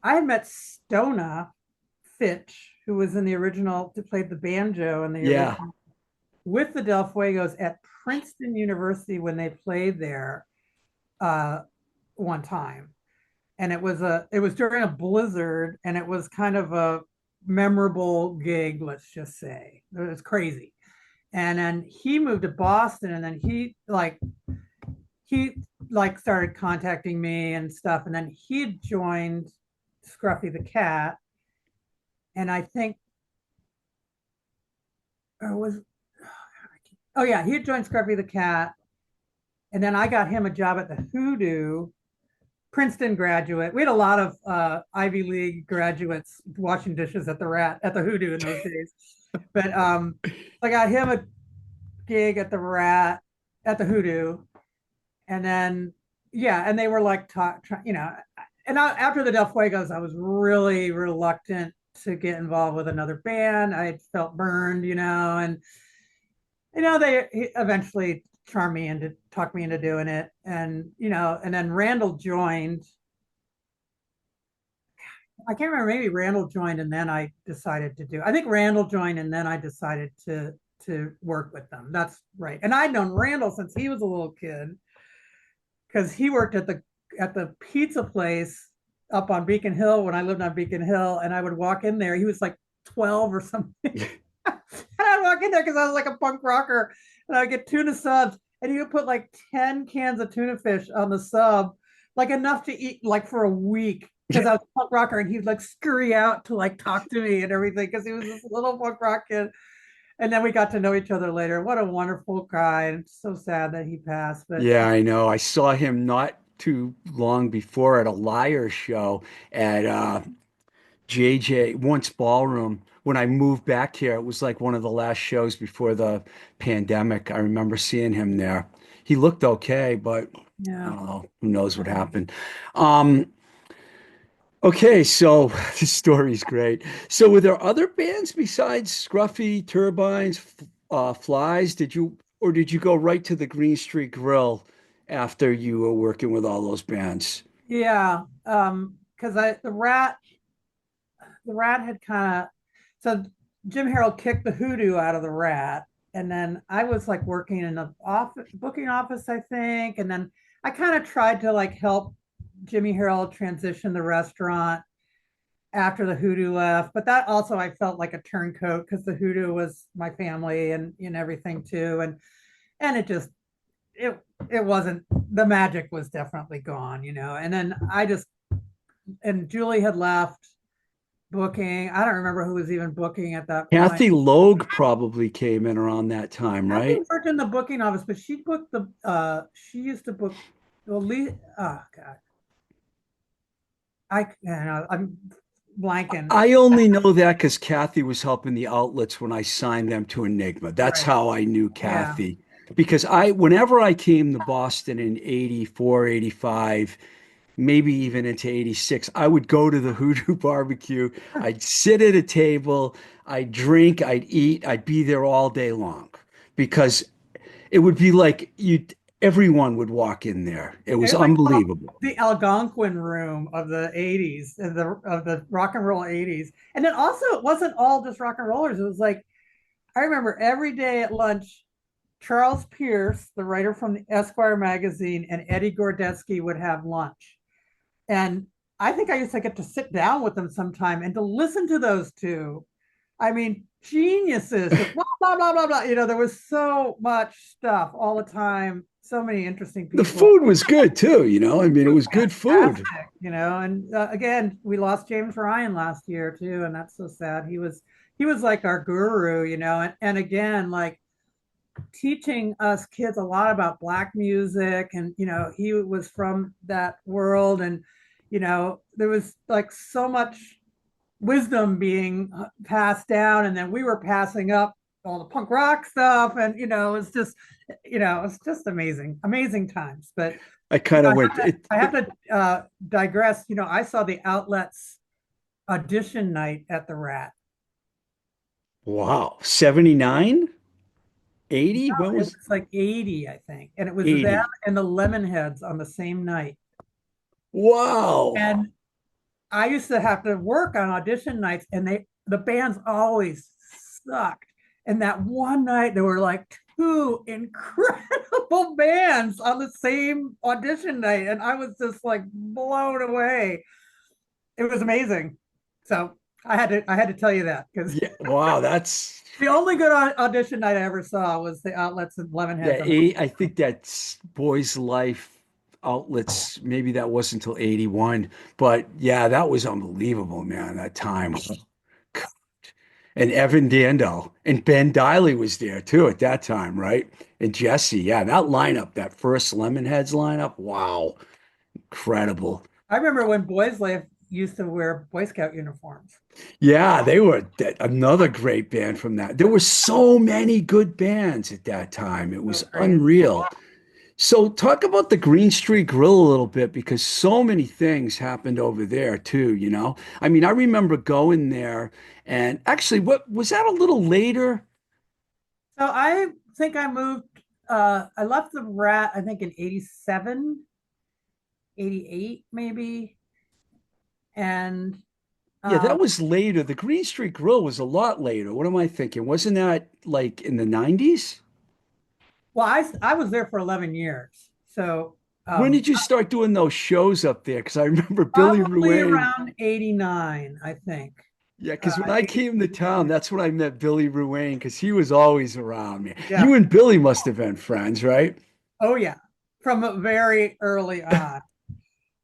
I had met Stona Fitch, who was in the original, who played the banjo in the
Yeah.
original with the Del Fuegos at Princeton University when they played there uh, one time. And it was during a blizzard, and it was kind of a memorable gig, let's just say. It was crazy. And then he moved to Boston, and then he started contacting me and stuff, and then he joined Scruffy the Cat, and I think or was oh yeah, he had joined Scruffy the Cat, and then I got him a job at the Hoodoo. Princeton graduate. We had a lot of Ivy League graduates washing dishes at the Hoodoo in those days. But I got him a gig at the at the Hoodoo, and then yeah, and they were like, and after the Del Fuegos, I was really reluctant to get involved with another band. I felt burned, and they eventually charmed me into talked me into doing it, and then Randall joined. I can't remember, maybe Randall joined and then I decided to do. I think Randall joined and then I decided to work with them. That's right. And I'd known Randall since he was a little kid because he worked at the pizza place up on Beacon Hill when I lived on Beacon Hill, and I would walk in there. He was like 12 or something. And I'd walk in there because I was like a punk rocker, and I would get tuna subs, and he would put like 10 cans of tuna fish on the sub, like enough to eat like for a week. Because I was a punk rocker, and he'd like scurry out to like talk to me and everything because he was this little punk rock kid. And then we got to know each other later. What a wonderful guy. And it's so sad that he passed. But
Yeah, I know. I saw him not too long before at a Liar show at JJ once Ballroom. When I moved back here, it was like one of the last shows before the pandemic. I remember seeing him there. He looked okay, but I
yeah.
don't know. Who knows what happened? Um, okay, so this story's great. So were there other bands besides Scruffy, Turbines, Flies? Did you go right to the Green Street Grill after you were working with all those bands?
Yeah. Because I the rat had kind of so Jim Harold kicked the hoodoo out of the rat. And then I was like working in the office booking office, I think. And then I kind of tried to like help Jimmy Harold transition the restaurant after the hoodoo left. But that also I felt like a turncoat because the hoodoo was my family and everything too. And it just it it wasn't the magic was definitely gone, And then I just and Julie had left booking. I don't remember who was even booking at that point.
Kathy Logue probably came in around that time,
Kathy
right?
worked in the booking office, but she booked the she used to book well oh god. I'm blanking.
I only know that because Kathy was helping the outlets when I signed them to Enigma. That's
Right.
how I knew
Yeah.
Kathy. Because whenever I came to Boston in 84, 85, maybe even into 86, I would go to the Hoodoo Barbecue. I'd sit at a table, I'd drink, I'd eat, I'd be there all day long because it would be like everyone would walk in there. It
It
was
was like
unbelievable.
the Algonquin room of the 80s, of the rock and roll 80s. And then also it wasn't all just rock and rollers. It was like I remember every day at lunch, Charles Pierce, the writer from the Esquire magazine, and Eddie Gordetsky would have lunch. And I think I used to get to sit down with them sometime and to listen to those two. I mean, geniuses, just blah, blah, blah, blah, blah. There was so much stuff all the time, so many interesting
The
people.
food was good too. I mean, it was good food.
Fantastic, and again, we lost James Ryan last year too, and that's so sad. He was like our guru, and again, like teaching us kids a lot about black music, and he was from that world, and there was like so much wisdom being passed down, and then we were passing up all the punk rock stuff, and it's just amazing times. But
I kind
I
of went,
have to, I have to digress. I saw the Outlets audition night at the Rat.
wow, 79, 80? When
It
was
was like 80, I think, and it was them
80?
and the Lemonheads on the same night.
Wow.
And I used to have to work on audition nights, and the bands always sucked. And that one night, there were like two incredible bands on the same audition night, and I was just like blown away. It was amazing. So I had to tell you that because
Yeah, wow, that's
the only good audition night I ever saw was the Outlets and Lemonheads.
yeah, I think that's Boys Life outlets. Maybe that wasn't until 81, but yeah, that was unbelievable, man, that time. God. And Evan Dando and Ben Diley was there too at that time, right? And Jesse, yeah, that lineup, that first Lemonheads lineup, wow, incredible.
I remember when Boys Life used to wear Boy Scout uniforms.
Yeah, they were another great band from that. There were so many good bands at that time. It
So
was
crazy.
unreal. So talk about the Green Street Grill a little bit because so many things happened over there too. I mean, I remember going there and actually what was that a little later?
So I think I moved, I left the Rat, I think in 87, 88 maybe. And
Yeah,
um,
that was later. The Green Street Grill was a lot later. What am I thinking? Wasn't that like in the 90s?
well, I was there for 11 years. So
When
um,
did you start doing those shows up there? Because I remember Billy
probably
Ruane.
around 89, I think.
Yeah, because when I
He,
came to town, that's when I met Billy Ruane because he was always around me.
yeah.
You and Billy must have been friends, right?
Oh yeah. From a very early on.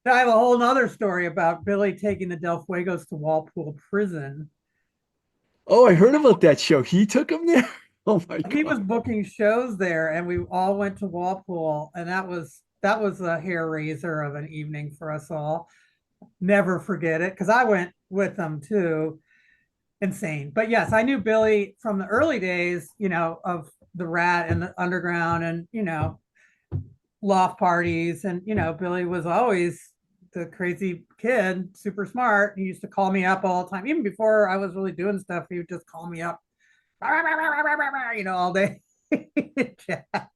I have a whole nother story about Billy taking the Del Fuegos to Walpole Prison.
Oh, I heard about that show. He took him there? Oh my
He was
God.
booking shows there, and we all went to Walpole, and that was a hair raiser of an evening for us all. Never forget it because I went with them too. Insane. But yes, I knew Billy from the early days, of the Rat and the Underground and, loft parties. And, Billy was always the crazy kid, super smart. He used to call me up all the time. Even before I was really doing stuff, he would just call me up, all day.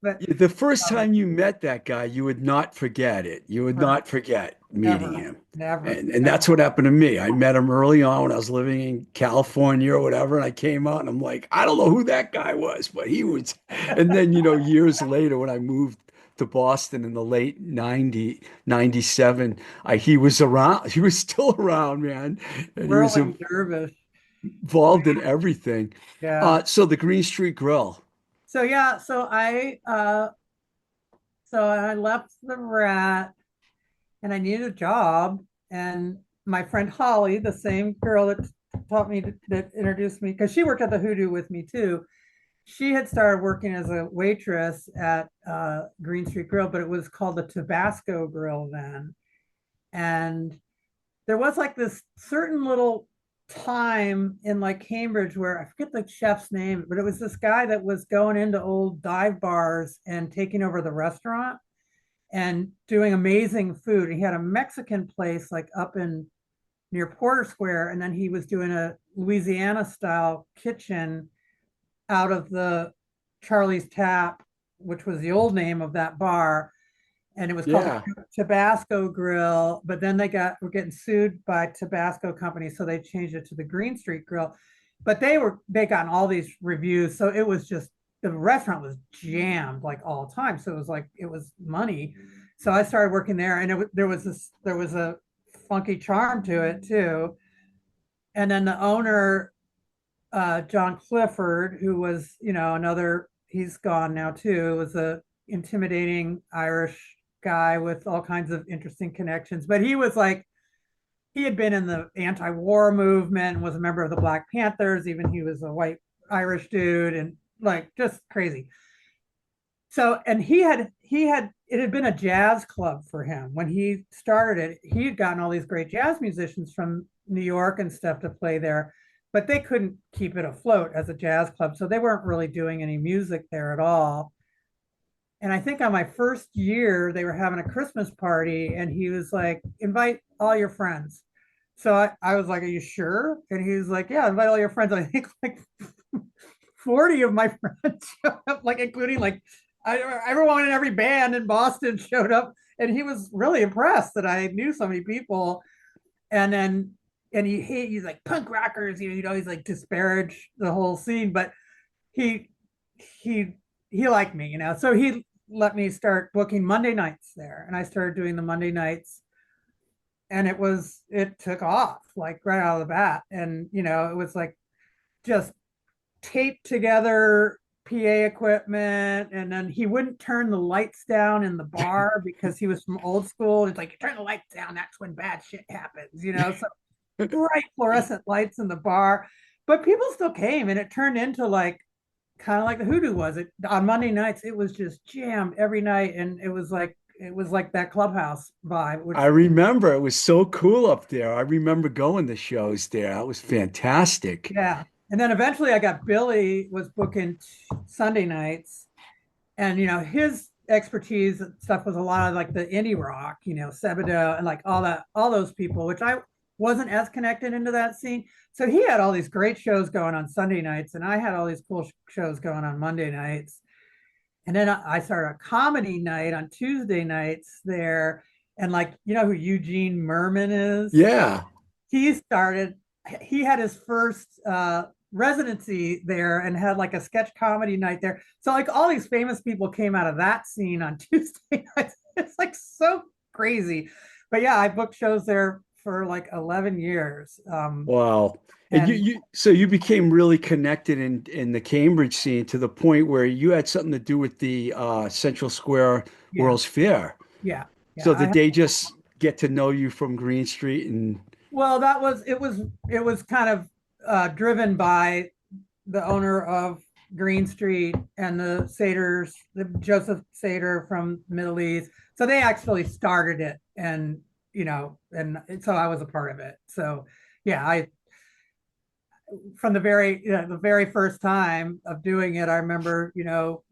But
The first
um,
time you met that guy, you would not forget it. You would
never,
not forget meeting
never,
him.
never,
And that's
never.
what happened to me. I met him early on when I was living in California or whatever, and I came out and I'm like, I don't know who that guy was, but he was. And then, years later when I moved to Boston in the late 90, 97, he was around. He was still around, man. And he was
Whirling dervish.
involved in everything.
Yeah.
So the Green Street Grill.
So yeah, so I left the Rat and I needed a job. And my friend Holly, the same girl that taught me that introduced me, because she worked at the Hoodoo with me too. She had started working as a waitress at Green Street Grill, but it was called the Tabasco Grill then. And there was like this certain little time in like Cambridge where I forget the chef's name, but it was this guy that was going into old dive bars and taking over the restaurant and doing amazing food. He had a Mexican place like up in near Porter Square, and then he was doing a Louisiana style kitchen out of the Charlie's Tap, which was the old name of that bar, and it was called
Yeah.
the Tabasco Grill. But then were getting sued by Tabasco company, so they changed it to the Green Street Grill. But they got all these reviews, so it was just the restaurant was jammed like all the time. So it was like it was money. So I started working there, and there was a funky charm to it too. And then the owner, John Clifford, who was another, he's gone now too, was a intimidating Irish guy with all kinds of interesting connections. But he was like he had been in the anti-war movement, was a member of the Black Panthers. Even he was a white Irish dude, and like just crazy. So, and he had it had been a jazz club for him when he started it. He had gotten all these great jazz musicians from New York and stuff to play there, but they couldn't keep it afloat as a jazz club, so they weren't really doing any music there at all. And I think on my first year, they were having a Christmas party, and he was like, invite all your friends. So I was like, are you sure? And he was like, yeah, invite all your friends. And I think like 40 of my friends showed up, like including like everyone in every band in Boston showed up. And he was really impressed that I knew so many people. And then, and he's like punk rockers, he's like disparage the whole scene, but he, he, he liked me, so he let me start booking Monday nights there. And I started doing the Monday nights, and it took off like right out of the bat. And, it was like just taped together PA equipment. And then he wouldn't turn the lights down in the bar because he was from old school. It's like, you turn the lights down, that's when bad shit happens. So bright fluorescent lights in the bar. But people still came, and it turned into like kind of like the Hoodoo was. It on Monday nights, it was just jammed every night, and it was like that clubhouse vibe,
I
which
remember it was so cool up there. I remember going to shows there. That was fantastic.
yeah. And then eventually, I got Billy was booking Sunday nights, and his expertise and stuff was a lot of like the indie rock, Sebado and like all those people, which I wasn't as connected into that scene. So he had all these great shows going on Sunday nights, and I had all these cool shows going on Monday nights. And then I started a comedy night on Tuesday nights there. And like, who Eugene Merman is?
Yeah.
He started, he had his first residency there and had like a sketch comedy night there. So like all these famous people came out of that scene on Tuesday nights. It's like so crazy. But yeah, I booked shows there for like 11 years.
Wow. And
And
so you became really connected in the Cambridge scene to the point where you had something to do with the Central Square
yeah,
World's Fair.
yeah,
So
yeah.
did they just get to know you from Green Street and
Well, it was kind of driven by the owner of Green Street and the Saders, the Joseph Sader from Middle East. So they actually started it, and and so I was a part of it. So yeah, I from the very first time of doing it, I remember,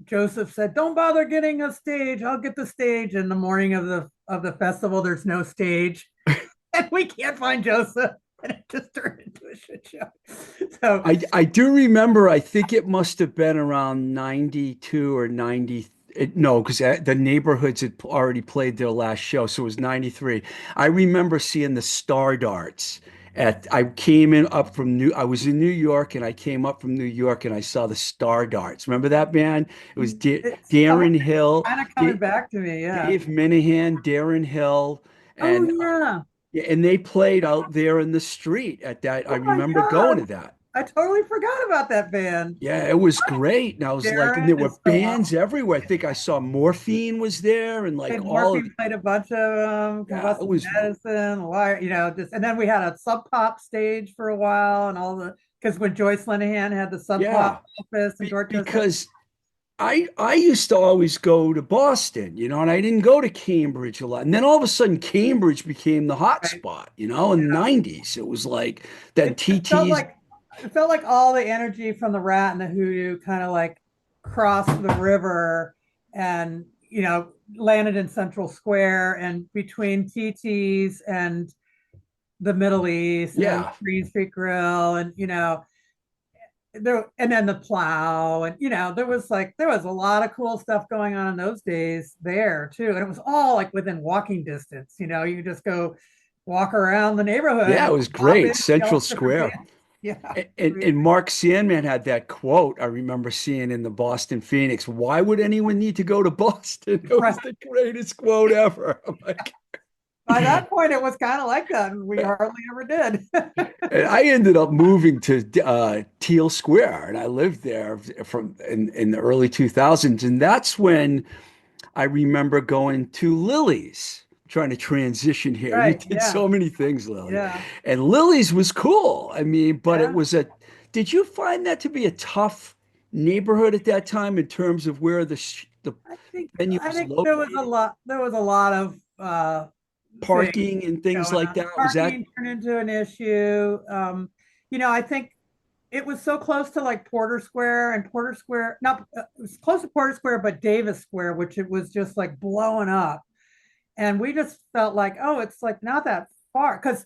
Joseph said, "Don't bother getting a stage. I'll get the stage." And the morning of the festival, there's no stage, and we can't find Joseph, and it just turned into a shit show. So
I do remember, I think it must have been around 92 or 90. No, because the neighborhoods had already played their last show. So it was 93. I remember seeing the Star Darts I came in up from I was in New York and I came up from New York and I saw the Star Darts. Remember that band? It was
it's
Darren Hill,
kind of coming back to me. Yeah.
Dave Minahan, Darren Hill,
Oh
and
yeah.
yeah, and they played out there in the street at that. I
Oh my
remember going
God.
to that.
I totally forgot about that band.
Yeah, it was great. And I was like, and there
Darren
were
is so
bands
awesome.
everywhere. I think I saw Morphine was there and like
And
all of,
Morphine played a bunch of
yeah, it
combustion
was,
medicine, wire, just, and then we had a Sub Pop stage for a while, and because when Joyce Linehan had the Sub Pop
yeah,
office in Dorchester.
because I used to always go to Boston, and I didn't go to Cambridge a lot. And then all of a sudden, Cambridge became the hot
Right?
spot, in the
Yeah.
90s. It was like then
It felt
TT's,
like all the energy from the Rat and the Hoodoo kind of like crossed the river and landed in Central Square and between TT's and the Middle East and then
yeah,
Green Street Grill and there, and then the Plow, and there was a lot of cool stuff going on in those days there too, and it was all like within walking distance. You could just go walk around the neighborhood
yeah, it
and
was
pop in
great.
see all
Central
the different
Square.
bands. Yeah.
And Mark Sandman had that quote I remember seeing in the Boston Phoenix. Why would anyone need to go to Boston? It
Right.
was the greatest quote ever. I'm like,
By that point it was kind of like that, and we hardly ever did.
and I ended up moving to Teal Square, and I lived there from in the early 2000s. And that's when I remember going to Lily's, trying to transition here. You
Right.
did
Yeah.
so many things, Lily.
Yeah.
And Lily's was cool. I mean, but it
Yeah.
was did you find that to be a tough neighborhood at that time in terms of where the
I think
venue
I
was
think
located,
there was a lot of things
parking and things
going
like
on.
that? Was that,
Parking turned into an issue. I think it was so close to like Porter Square, and Porter Square, not it was close to Porter Square, but Davis Square, which it was just like blowing up. And we just felt like, oh, it's like not that far. Because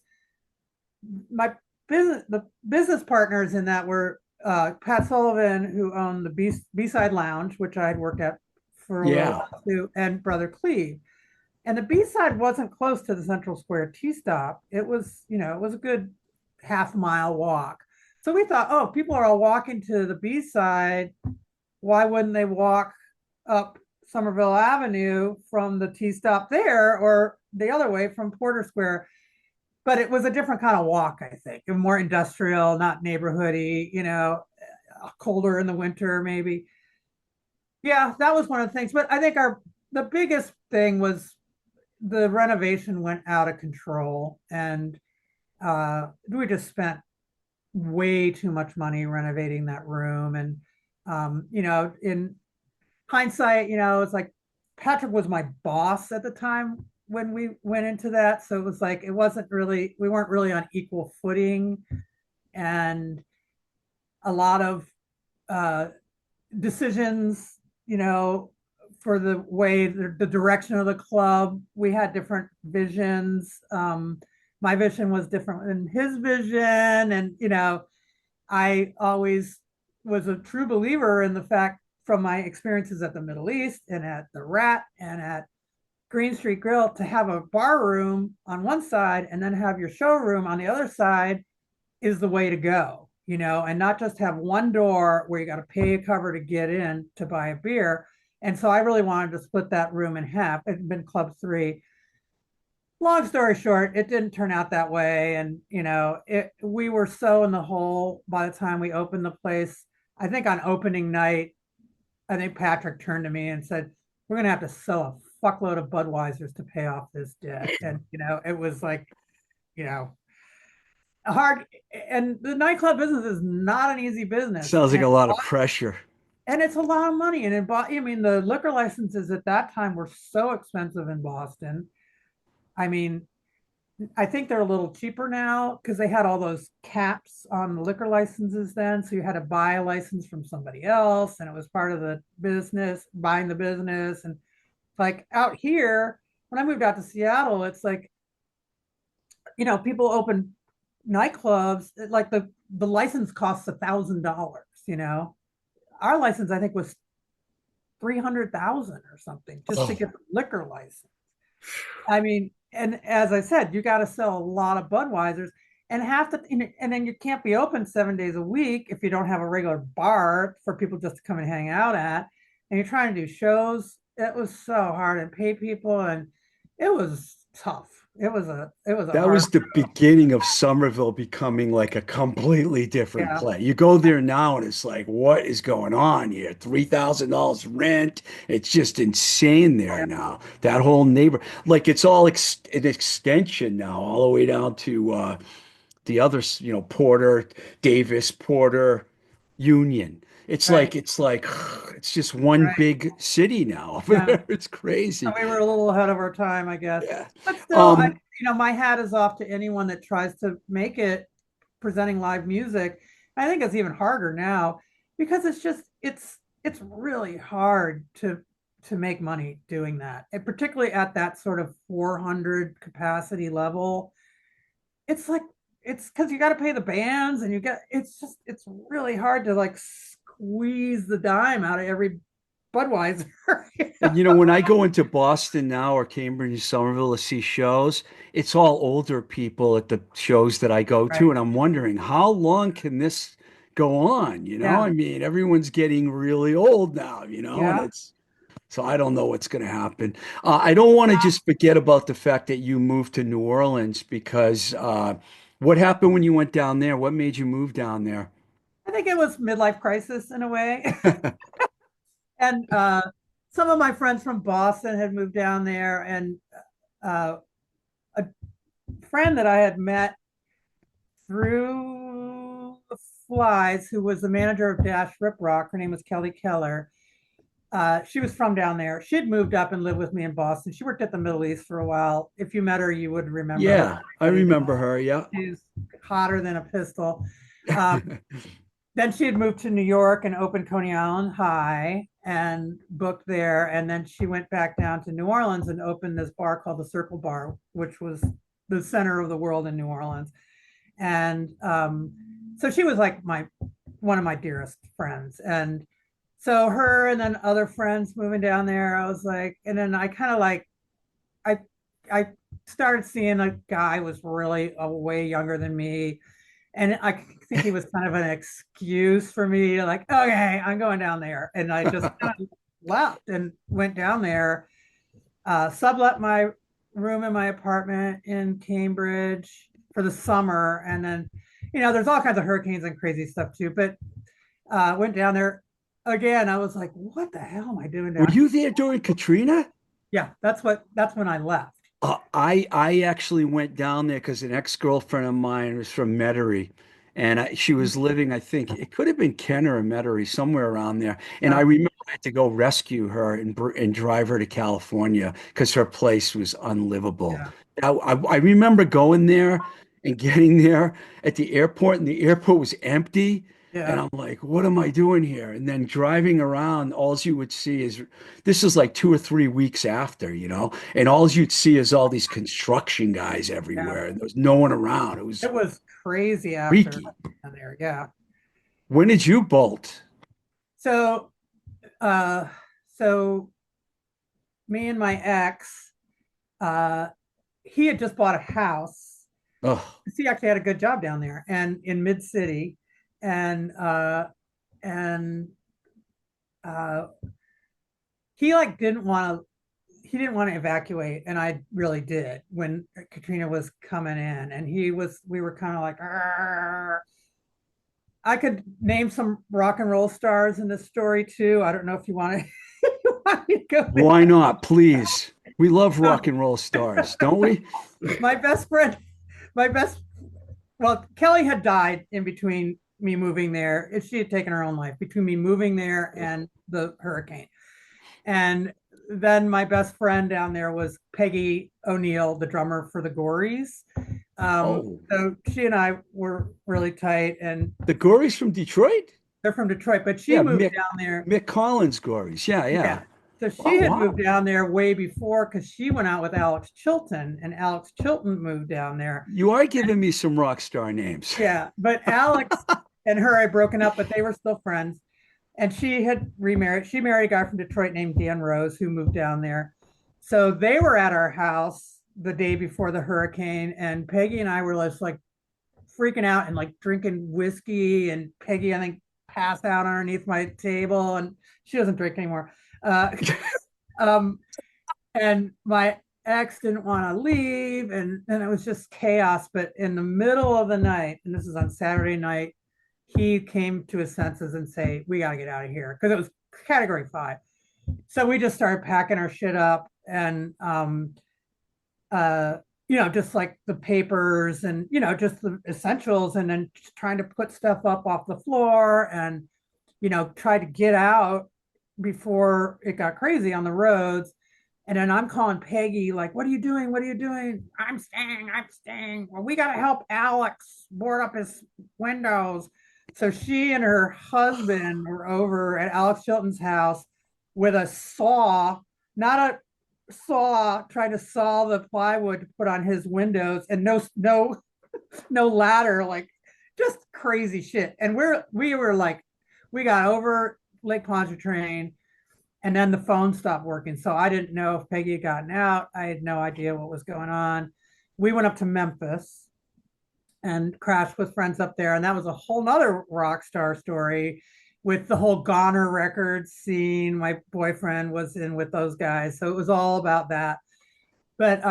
the business partners in that were Pat Sullivan, who owned the B-Side Lounge, which I had worked at for a little
yeah.
while too, and Brother Cleve. And the B-Side wasn't close to the Central Square T stop. It was a good half-mile walk. So we thought, oh, people are all walking to the B-Side. Why wouldn't they walk up Somerville Avenue from the T stop there, or the other way from Porter Square? But it was a different kind of walk, I think, and more industrial, not neighborhoody, colder in the winter, maybe. Yeah, that was one of the things. But I think the biggest thing was the renovation went out of control, and we just spent way too much money renovating that room. And in hindsight, it's like Patrick was my boss at the time when we went into that, so it was like we weren't really on equal footing, and a lot of uh, decisions, for the way the direction of the club. We had different visions. My vision was different than his vision. And, I always was a true believer in the fact from my experiences at the Middle East and at the Rat and at Green Street Grill to have a bar room on one side and then have your showroom on the other side is the way to go, and not just have one door where you got to pay a cover to get in to buy a beer. And so I really wanted to split that room in half. It had been Club 3, long story short, it didn't turn out that way. And, we were so in the hole by the time we opened the place. I think on opening night, I think Patrick turned to me and said, "We're going to have to sell a fuckload of Budweisers to pay off this debt." And, it was like, you know, hard. And the nightclub business is not an easy business.
Sounds like a lot of pressure.
And it's a lot of money. And I mean, the liquor licenses at that time were so expensive in Boston. I mean, I think they're a little cheaper now because they had all those caps on the liquor licenses then. So you had to buy a license from somebody else, and it was part of the business, buying the business. And like out here, when I moved out to Seattle, it's like, people open nightclubs, like the license costs $1,000, Our license, I think, was 300,000 or something just to
Oh,
get the liquor license. I mean, and as I said, you got to sell a lot of Budweisers and and then you can't be open 7 days a week if you don't have a regular bar for people just to come and hang out at. And you're trying to do shows. It was so hard and pay people, and it was tough. It was a
that
hard.
was the beginning of Somerville becoming like a completely different
Yeah,
play. You go there now and it's like, what is going on here? $3,000 rent. It's just insane there
yeah,
now. That whole neighbor, like it's all an extension now, all the way down to the others, Porter, Davis, Porter, Union.
right,
It's like it's just one
right.
big city now over
Yeah.
there. It's crazy.
We were a little ahead of our time, I guess.
Yeah.
But still,
Um,
my hat is off to anyone that tries to make it presenting live music. I think it's even harder now because it's really hard to make money doing that. And particularly at that sort of 400 capacity level. It's like it's because you got to pay the bands and it's really hard to like squeeze the dime out of every Budweiser.
And when I go into Boston now or Cambridge, Somerville to see shows, it's all older people at the shows that I go to,
Right.
and I'm wondering how long can this go on?
Yeah.
I mean, everyone's getting really old now, and
Yeah.
it's so I don't know what's going to happen. I don't want to just forget about the fact that you moved to New Orleans because what happened when you went down there? What made you move down there?
I think it was midlife crisis in a way. And some of my friends from Boston had moved down there, and uh, a friend that I had met through the Flies, who was the manager of Dash Rip Rock, her name was Kelly Keller. She was from down there. She had moved up and lived with me in Boston. She worked at the Middle East for a while. If you met her, you would remember her.
Yeah, I remember her. Yeah.
She's hotter than a pistol. Um, then she had moved to New York and opened Coney Island High and booked there. And then she went back down to New Orleans and opened this bar called the Circle Bar, which was the center of the world in New Orleans. And so she was like one of my dearest friends. And so her and then other friends moving down there, I was like, and then I kind of like I I started seeing a guy was really way younger than me, and I think he was kind of an excuse for me to like, okay, I'm going down there, and I just kind of left and went down there, sublet my room in my apartment in Cambridge for the summer, and then there's all kinds of hurricanes and crazy stuff too, but went down there again. I was like, what the hell am I doing
Were
down
you
here?
there during Katrina?
Yeah, that's when I left.
I actually went down there because an ex-girlfriend of mine was from Metairie, and she was living, I think it could have been Kenner or Metairie, somewhere around there. And I
Yeah,
remember I had to go rescue her and drive her to California because her place was unlivable.
yeah,
I remember going there and getting there at the airport, and the airport was empty. And
yeah,
I'm like, what am I doing here? And then driving around, all you would see is this is like 2 or 3 weeks after, and all you'd see is all these construction guys
yeah.
everywhere. And there was no one around. It was
It was crazy after
freaky.
there. Yeah.
When did you bolt?
So, uh, so me and my ex, uh, he had just bought a house.
Oh,
He actually had a good job down there and in mid city, and and uh, he like didn't want to. he didn't want to evacuate, and I really did when Katrina was coming in, and we were kind of like, "Arr." I could name some rock and roll stars in this story too. I don't know if you want to, you want me to go
Why
there.
not? Please. We love rock
Um,
and roll stars, don't we?
my best friend, my best, well, Kelly had died in between me moving there. She had taken her own life between me moving there and the hurricane. And then my best friend down there was Peggy O'Neill, the drummer for the Gories.
Oh,
So she and I were really tight, and
the Gories from Detroit?
they're from Detroit, but she
Yeah,
moved down there.
Mick Collins Gories. Yeah, yeah.
Yeah. So
Oh,
she had
wow.
moved down there way before because she went out with Alex Chilton, and Alex Chilton moved down there.
You are giving me some rock star names.
Yeah. But Alex and her had broken up, but they were still friends. And she had remarried. She married a guy from Detroit named Dan Rose who moved down there. So they were at our house the day before the hurricane, and Peggy and I were just like freaking out and like drinking whiskey. And Peggy, I think, passed out underneath my table, and she doesn't drink anymore. Uh, um, and my ex didn't want to leave, and it was just chaos. But in the middle of the night, and this is on Saturday night, he came to his senses and say, "We got to get out of here," because it was Category 5. So we just started packing our shit up, and uh, just like the papers and just the essentials, and then trying to put stuff up off the floor, and try to get out before it got crazy on the roads. And then I'm calling Peggy, like, "What are you doing? What are you doing?" "I'm staying. I'm staying." "Well, we got to help Alex board up his windows." So she and her husband were over at Alex Chilton's house with a saw, not a saw, trying to saw the plywood to put on his windows, and no ladder, like just crazy shit. And we were like, we got over Lake Pontchartrain, and then the phone stopped working. So I didn't know if Peggy had gotten out. I had no idea what was going on. We went up to Memphis and crashed with friends up there. And that was a whole nother rock star story with the whole Goner Records scene. My boyfriend was in with those guys. So it was all about that. But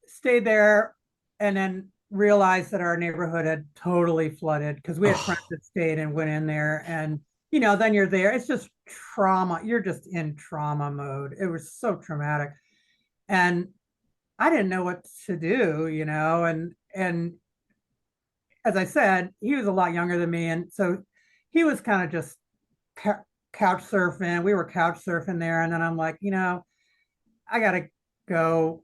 stayed there, and then realized that our neighborhood had totally flooded because we had friends
Oh,
that stayed and went in there. And then you're there, it's just trauma, you're just in trauma mode. It was so traumatic, and I didn't know what to do, and as I said, he was a lot younger than me, and so he was kind of just couch surfing. We were couch surfing there, and then I'm like, I gotta go,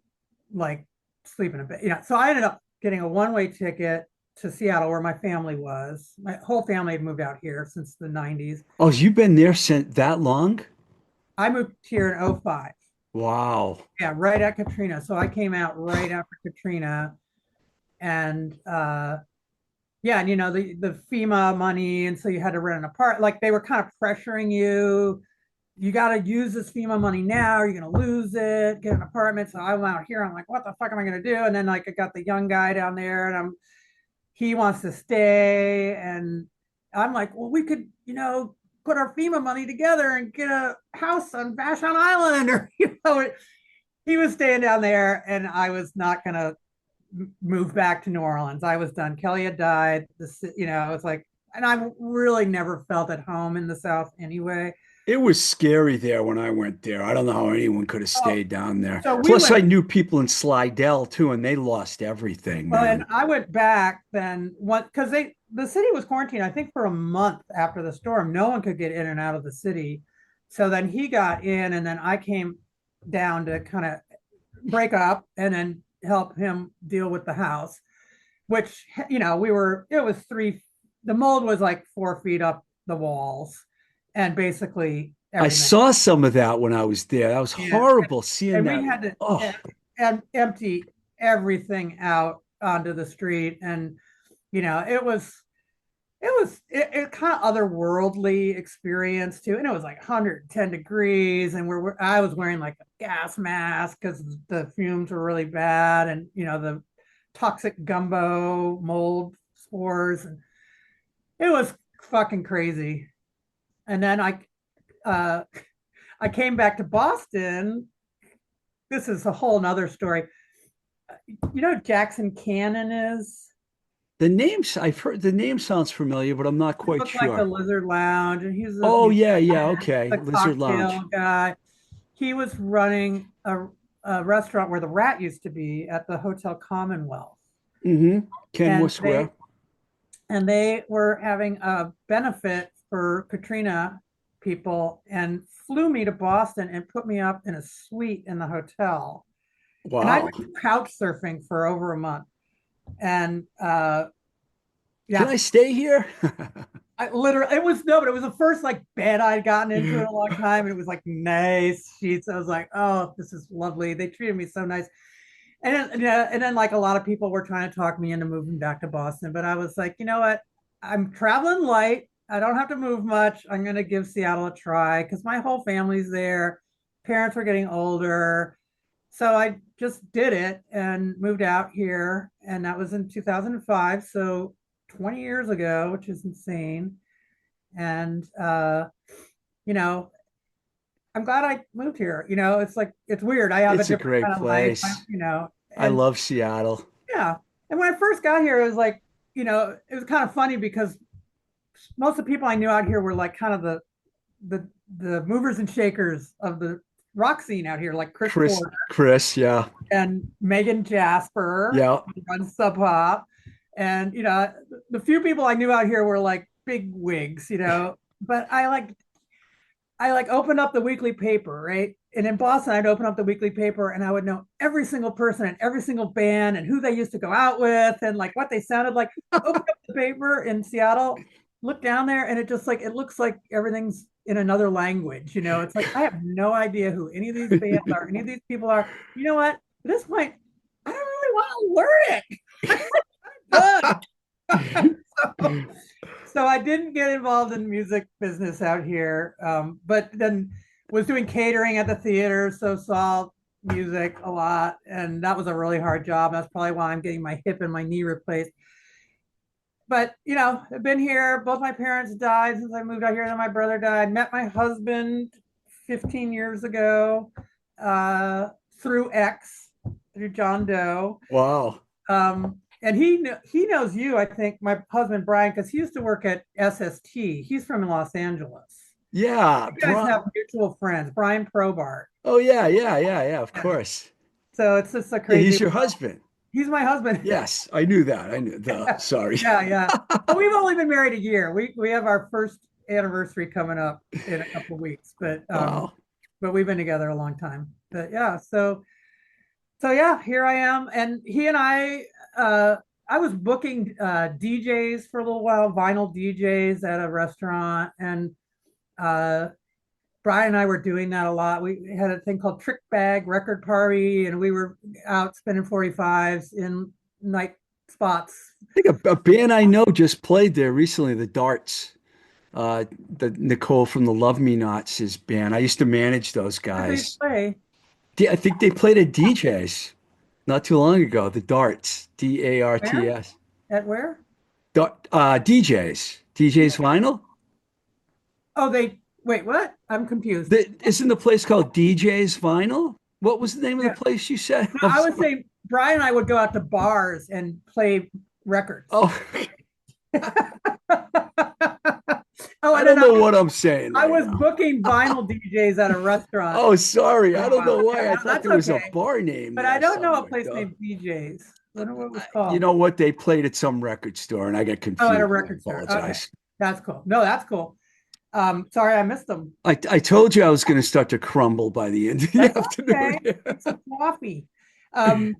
like, sleep in a bed. So I ended up getting a one-way ticket to Seattle, where my family was. My whole family had moved out here since the 90s.
oh, you've been there since that long?
I moved here in '05.
Wow.
Yeah, right at Katrina. So I came out right after Katrina, and yeah, and the FEMA money, and so you had to rent an apartment. Like, they were kind of pressuring you. You got to use this FEMA money now, or you're going to lose it, get an apartment. So I'm out here. I'm like, what the fuck am I going to do? And then, like, I got the young guy down there, and he wants to stay. And I'm like, well, we could, put our FEMA money together and get a house on Vashon Island. Or, he was staying down there, and I was not going to move back to New Orleans. I was done. Kelly had died. It's like, and I really never felt at home in the South anyway.
It was scary there when I went there. I don't know how anyone could have
Oh,
stayed down there.
so we
Plus, I
went.
knew people in Slidell too, and they lost everything,
Well, and
man.
I went back then, what, because the city was quarantined, I think, for a month after the storm. No one could get in and out of the city. So then he got in, and then I came down to kind of break up and then help him deal with the house, which, it was the mold was like 4 feet up the walls, and basically
I
everything.
saw some of that when I was there. That was
Yeah.
horrible seeing
And we
that.
had to
Oh,
empty everything out onto the street. And it kind of otherworldly experience too. And it was like 110 degrees, and I was wearing like a gas mask because the fumes were really bad, and the toxic gumbo mold spores, and it was fucking crazy. And then uh I came back to Boston this is a whole nother story. You know who Jackson Cannon is?
The names I've heard, the name sounds familiar, but I'm not
He
quite
looked like the
sure.
Lizard Lounge, and
Oh yeah, yeah, okay.
the
Lizard
cocktail
Lounge.
guy. He was running a restaurant where the Rat used to be at the Hotel Commonwealth,
Mm-hmm. Kenmore
and
Square.
they were having a benefit for Katrina people and flew me to Boston and put me up in a suite in the hotel. And I
Wow.
was couch surfing for over a month. And
Can
yeah,
I stay here?
I literally, it was no, but it was the first like bed I'd gotten into in a long time. And it was like nice sheets. I was like, oh, this is lovely. They treated me so nice. And then like a lot of people were trying to talk me into moving back to Boston, but I was like, you know what? I'm traveling light. I don't have to move much. I'm going to give Seattle a try because my whole family's there. Parents are getting older. So I just did it and moved out here. And that was in 2005. So 20 years ago, which is insane. And, you know, I'm glad I moved here. You know, it's like, it's weird. I have a
It's a
different
great
kind of life,
place. I
and
love Seattle.
yeah. And when I first got here, it was like, it was kind of funny because most of the people I knew out here were like kind of the the movers and shakers of the rock scene out here, like Chris Porter
Chris, yeah.
and Megan Jasper,
Yeah.
who runs Sub Pop. And the few people I knew out here were like big wigs, but I like opened up the weekly paper, right? And in Boston, I'd open up the weekly paper and I would know every single person and every single band and who they used to go out with and like what they sounded like. Open up the paper in Seattle, look down there, and it looks like everything's in another language. It's like I have no idea who any of these bands are, any of these people are. You know what? At this point, I don't really want to learn it. I'm done. So I didn't get involved in music business out here, but then was doing catering at the theater, so saw music a lot, and that was a really hard job. That's probably why I'm getting my hip and my knee replaced. But I've been here. Both my parents died since I moved out here, and then my brother died. Met my husband 15 years ago uh, through X, through John Doe.
Wow.
And he knows you, I think, my husband Brian, because he used to work at SST. He's from Los Angeles.
Yeah.
You guys have mutual friends, Brian Probart.
Oh yeah, yeah, yeah, yeah, of
Yeah.
course.
So it's just a
Yeah,
crazy.
he's your husband.
He's my husband.
Yes, I knew that. I knew the sorry.
Yeah, yeah. But we've only been married a year. We have our first anniversary coming up in a couple of weeks,
Wow.
but we've been together a long time. But yeah, so yeah, here I am, and he and I was booking DJs for a little while, vinyl DJs at a restaurant, and uh, Brian and I were doing that a lot. We had a thing called Trick Bag Record Party, and we were out spending 45s in night spots.
I think a band I know just played there recently, the Darts. The Nicole from the Love Me Nots' his band. I used to manage those
As they
guys.
play
I think they played at DJs not too long ago. The Darts,
where?
Darts.
At where?
DJs Vinyl.
Oh, they wait. What? I'm confused.
Isn't the place called DJs Vinyl? What was the name of the
Yeah.
place you said?
No,
I'm
I would
sorry.
say Brian and I would go out to bars and play records.
Oh,
Oh,
I
and
don't
then
know what I'm saying
I
right
was
now.
booking vinyl DJs at a restaurant
Oh, sorry.
for
I
a
don't know
while.
why.
Yeah,
I
no,
thought
that's
there was a
okay.
bar name
But I
there
don't know a
somewhere.
place
Duh.
named DJs. I don't know what it was
You
called.
know what? They played at some record store and I got
Oh, at a
confused. I
record store. Okay.
apologize.
That's cool. No, that's cool. Sorry, I missed them.
I told you I was going to start to crumble by the end of the
That's
afternoon.
okay. It's a coffee. Um,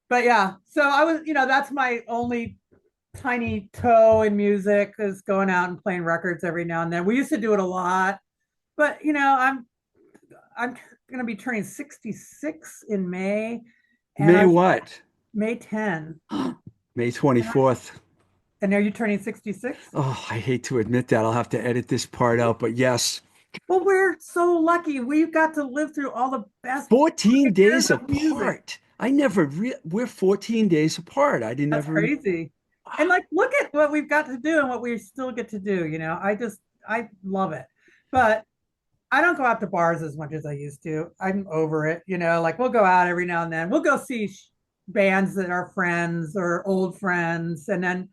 but yeah, so I was, that's my only tiny toe in music is going out and playing records every now and then. We used to do it a lot, but I'm gonna be turning 66 in May, and
May
I
what?
May 10.
May 24th.
And are you turning 66?
Oh, I hate to admit that. I'll have to edit this part out, but yes,
Well, we're so lucky. We've got to live through all the best
14
years
days
of music.
apart. We're 14 days apart. I didn't
That's
ever.
crazy. And like, look at what we've got to do and what we still get to do. I love it. But I don't go out to bars as much as I used to. I'm over it, like we'll go out every now and then. We'll go see bands that are friends or old friends. And then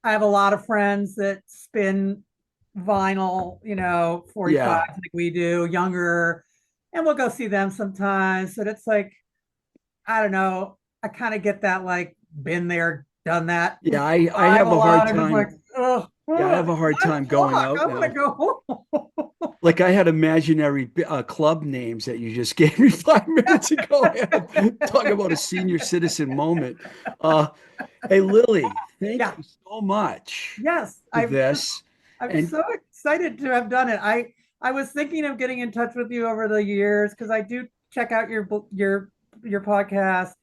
I have a lot of friends that spin vinyl, 45
Yeah.
like we do, younger, and we'll go see them sometimes. But it's like, I don't know, I kind of get that like been there, done that
Yeah, I
vibe
have
a
a hard
lot. I'm just like,
time.
oh,
Yeah, I
oh,
have a hard
I'm
time going
fuck.
out
I want to
now.
go home.
Like I had imaginary club names that you just gave me 5 minutes ago. Talk about a senior citizen moment. Uh, hey, Lily, thank
Yeah.
you so much
Yes.
for this.
I'm
And
so excited to have done it. I was thinking of getting in touch with you over the years because I do check out your podcast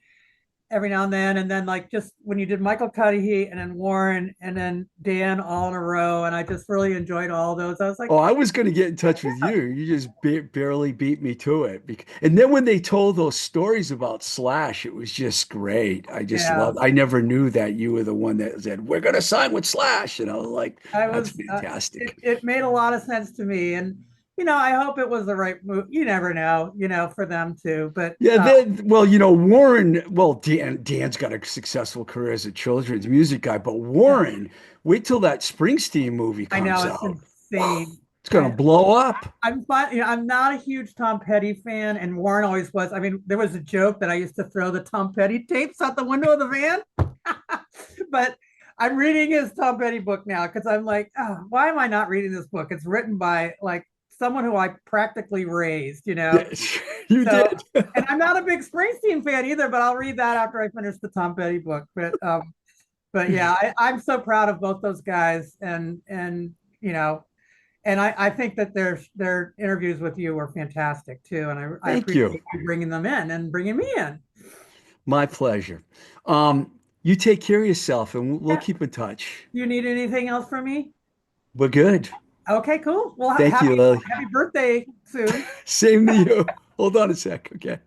every now and then like just when you did Michael Cudahy and then Warren and then Dan all in a row, and I just really enjoyed all those. I was like,
oh, I was going to get in touch with you. You just barely beat me to it. And then when they told those stories about Slash, it was just great. I just
yeah,
loved. I never knew that you were the one that said we're going to sign with Slash. And I was like,
I
that's
was
fantastic.
it made a lot of sense to me, and I hope it was the right move. You never know, for them too. But
Yeah, then, well, Warren, well, Dan's got a successful career as a children's music guy, but
yeah,
Warren, wait till that Springsteen movie
I know
comes
it's
out.
insane.
It's gonna blow up.
I'm fine. I'm not a huge Tom Petty fan, and Warren always was. I mean, there was a joke that I used to throw the Tom Petty tapes out the window of the van, but I'm reading his Tom Petty book now because I'm like, oh, why am I not reading this book? It's written by like someone who I practically raised.
Yes, you
So,
did.
and I'm not a big Springsteen fan either, but I'll read that after I finish the Tom Petty book. But yeah, I'm so proud of both those guys, and you know, and I think that their interviews with you were fantastic too, and I
Thank you.
appreciate you bringing them in and bringing me in.
My pleasure. You take care of yourself and we'll
Yeah.
keep in touch.
You need anything else from me?
We're good.
Okay, cool. Well,
Thank you, Lily.
happy birthday soon.
Same to you. Hold on a sec. Okay.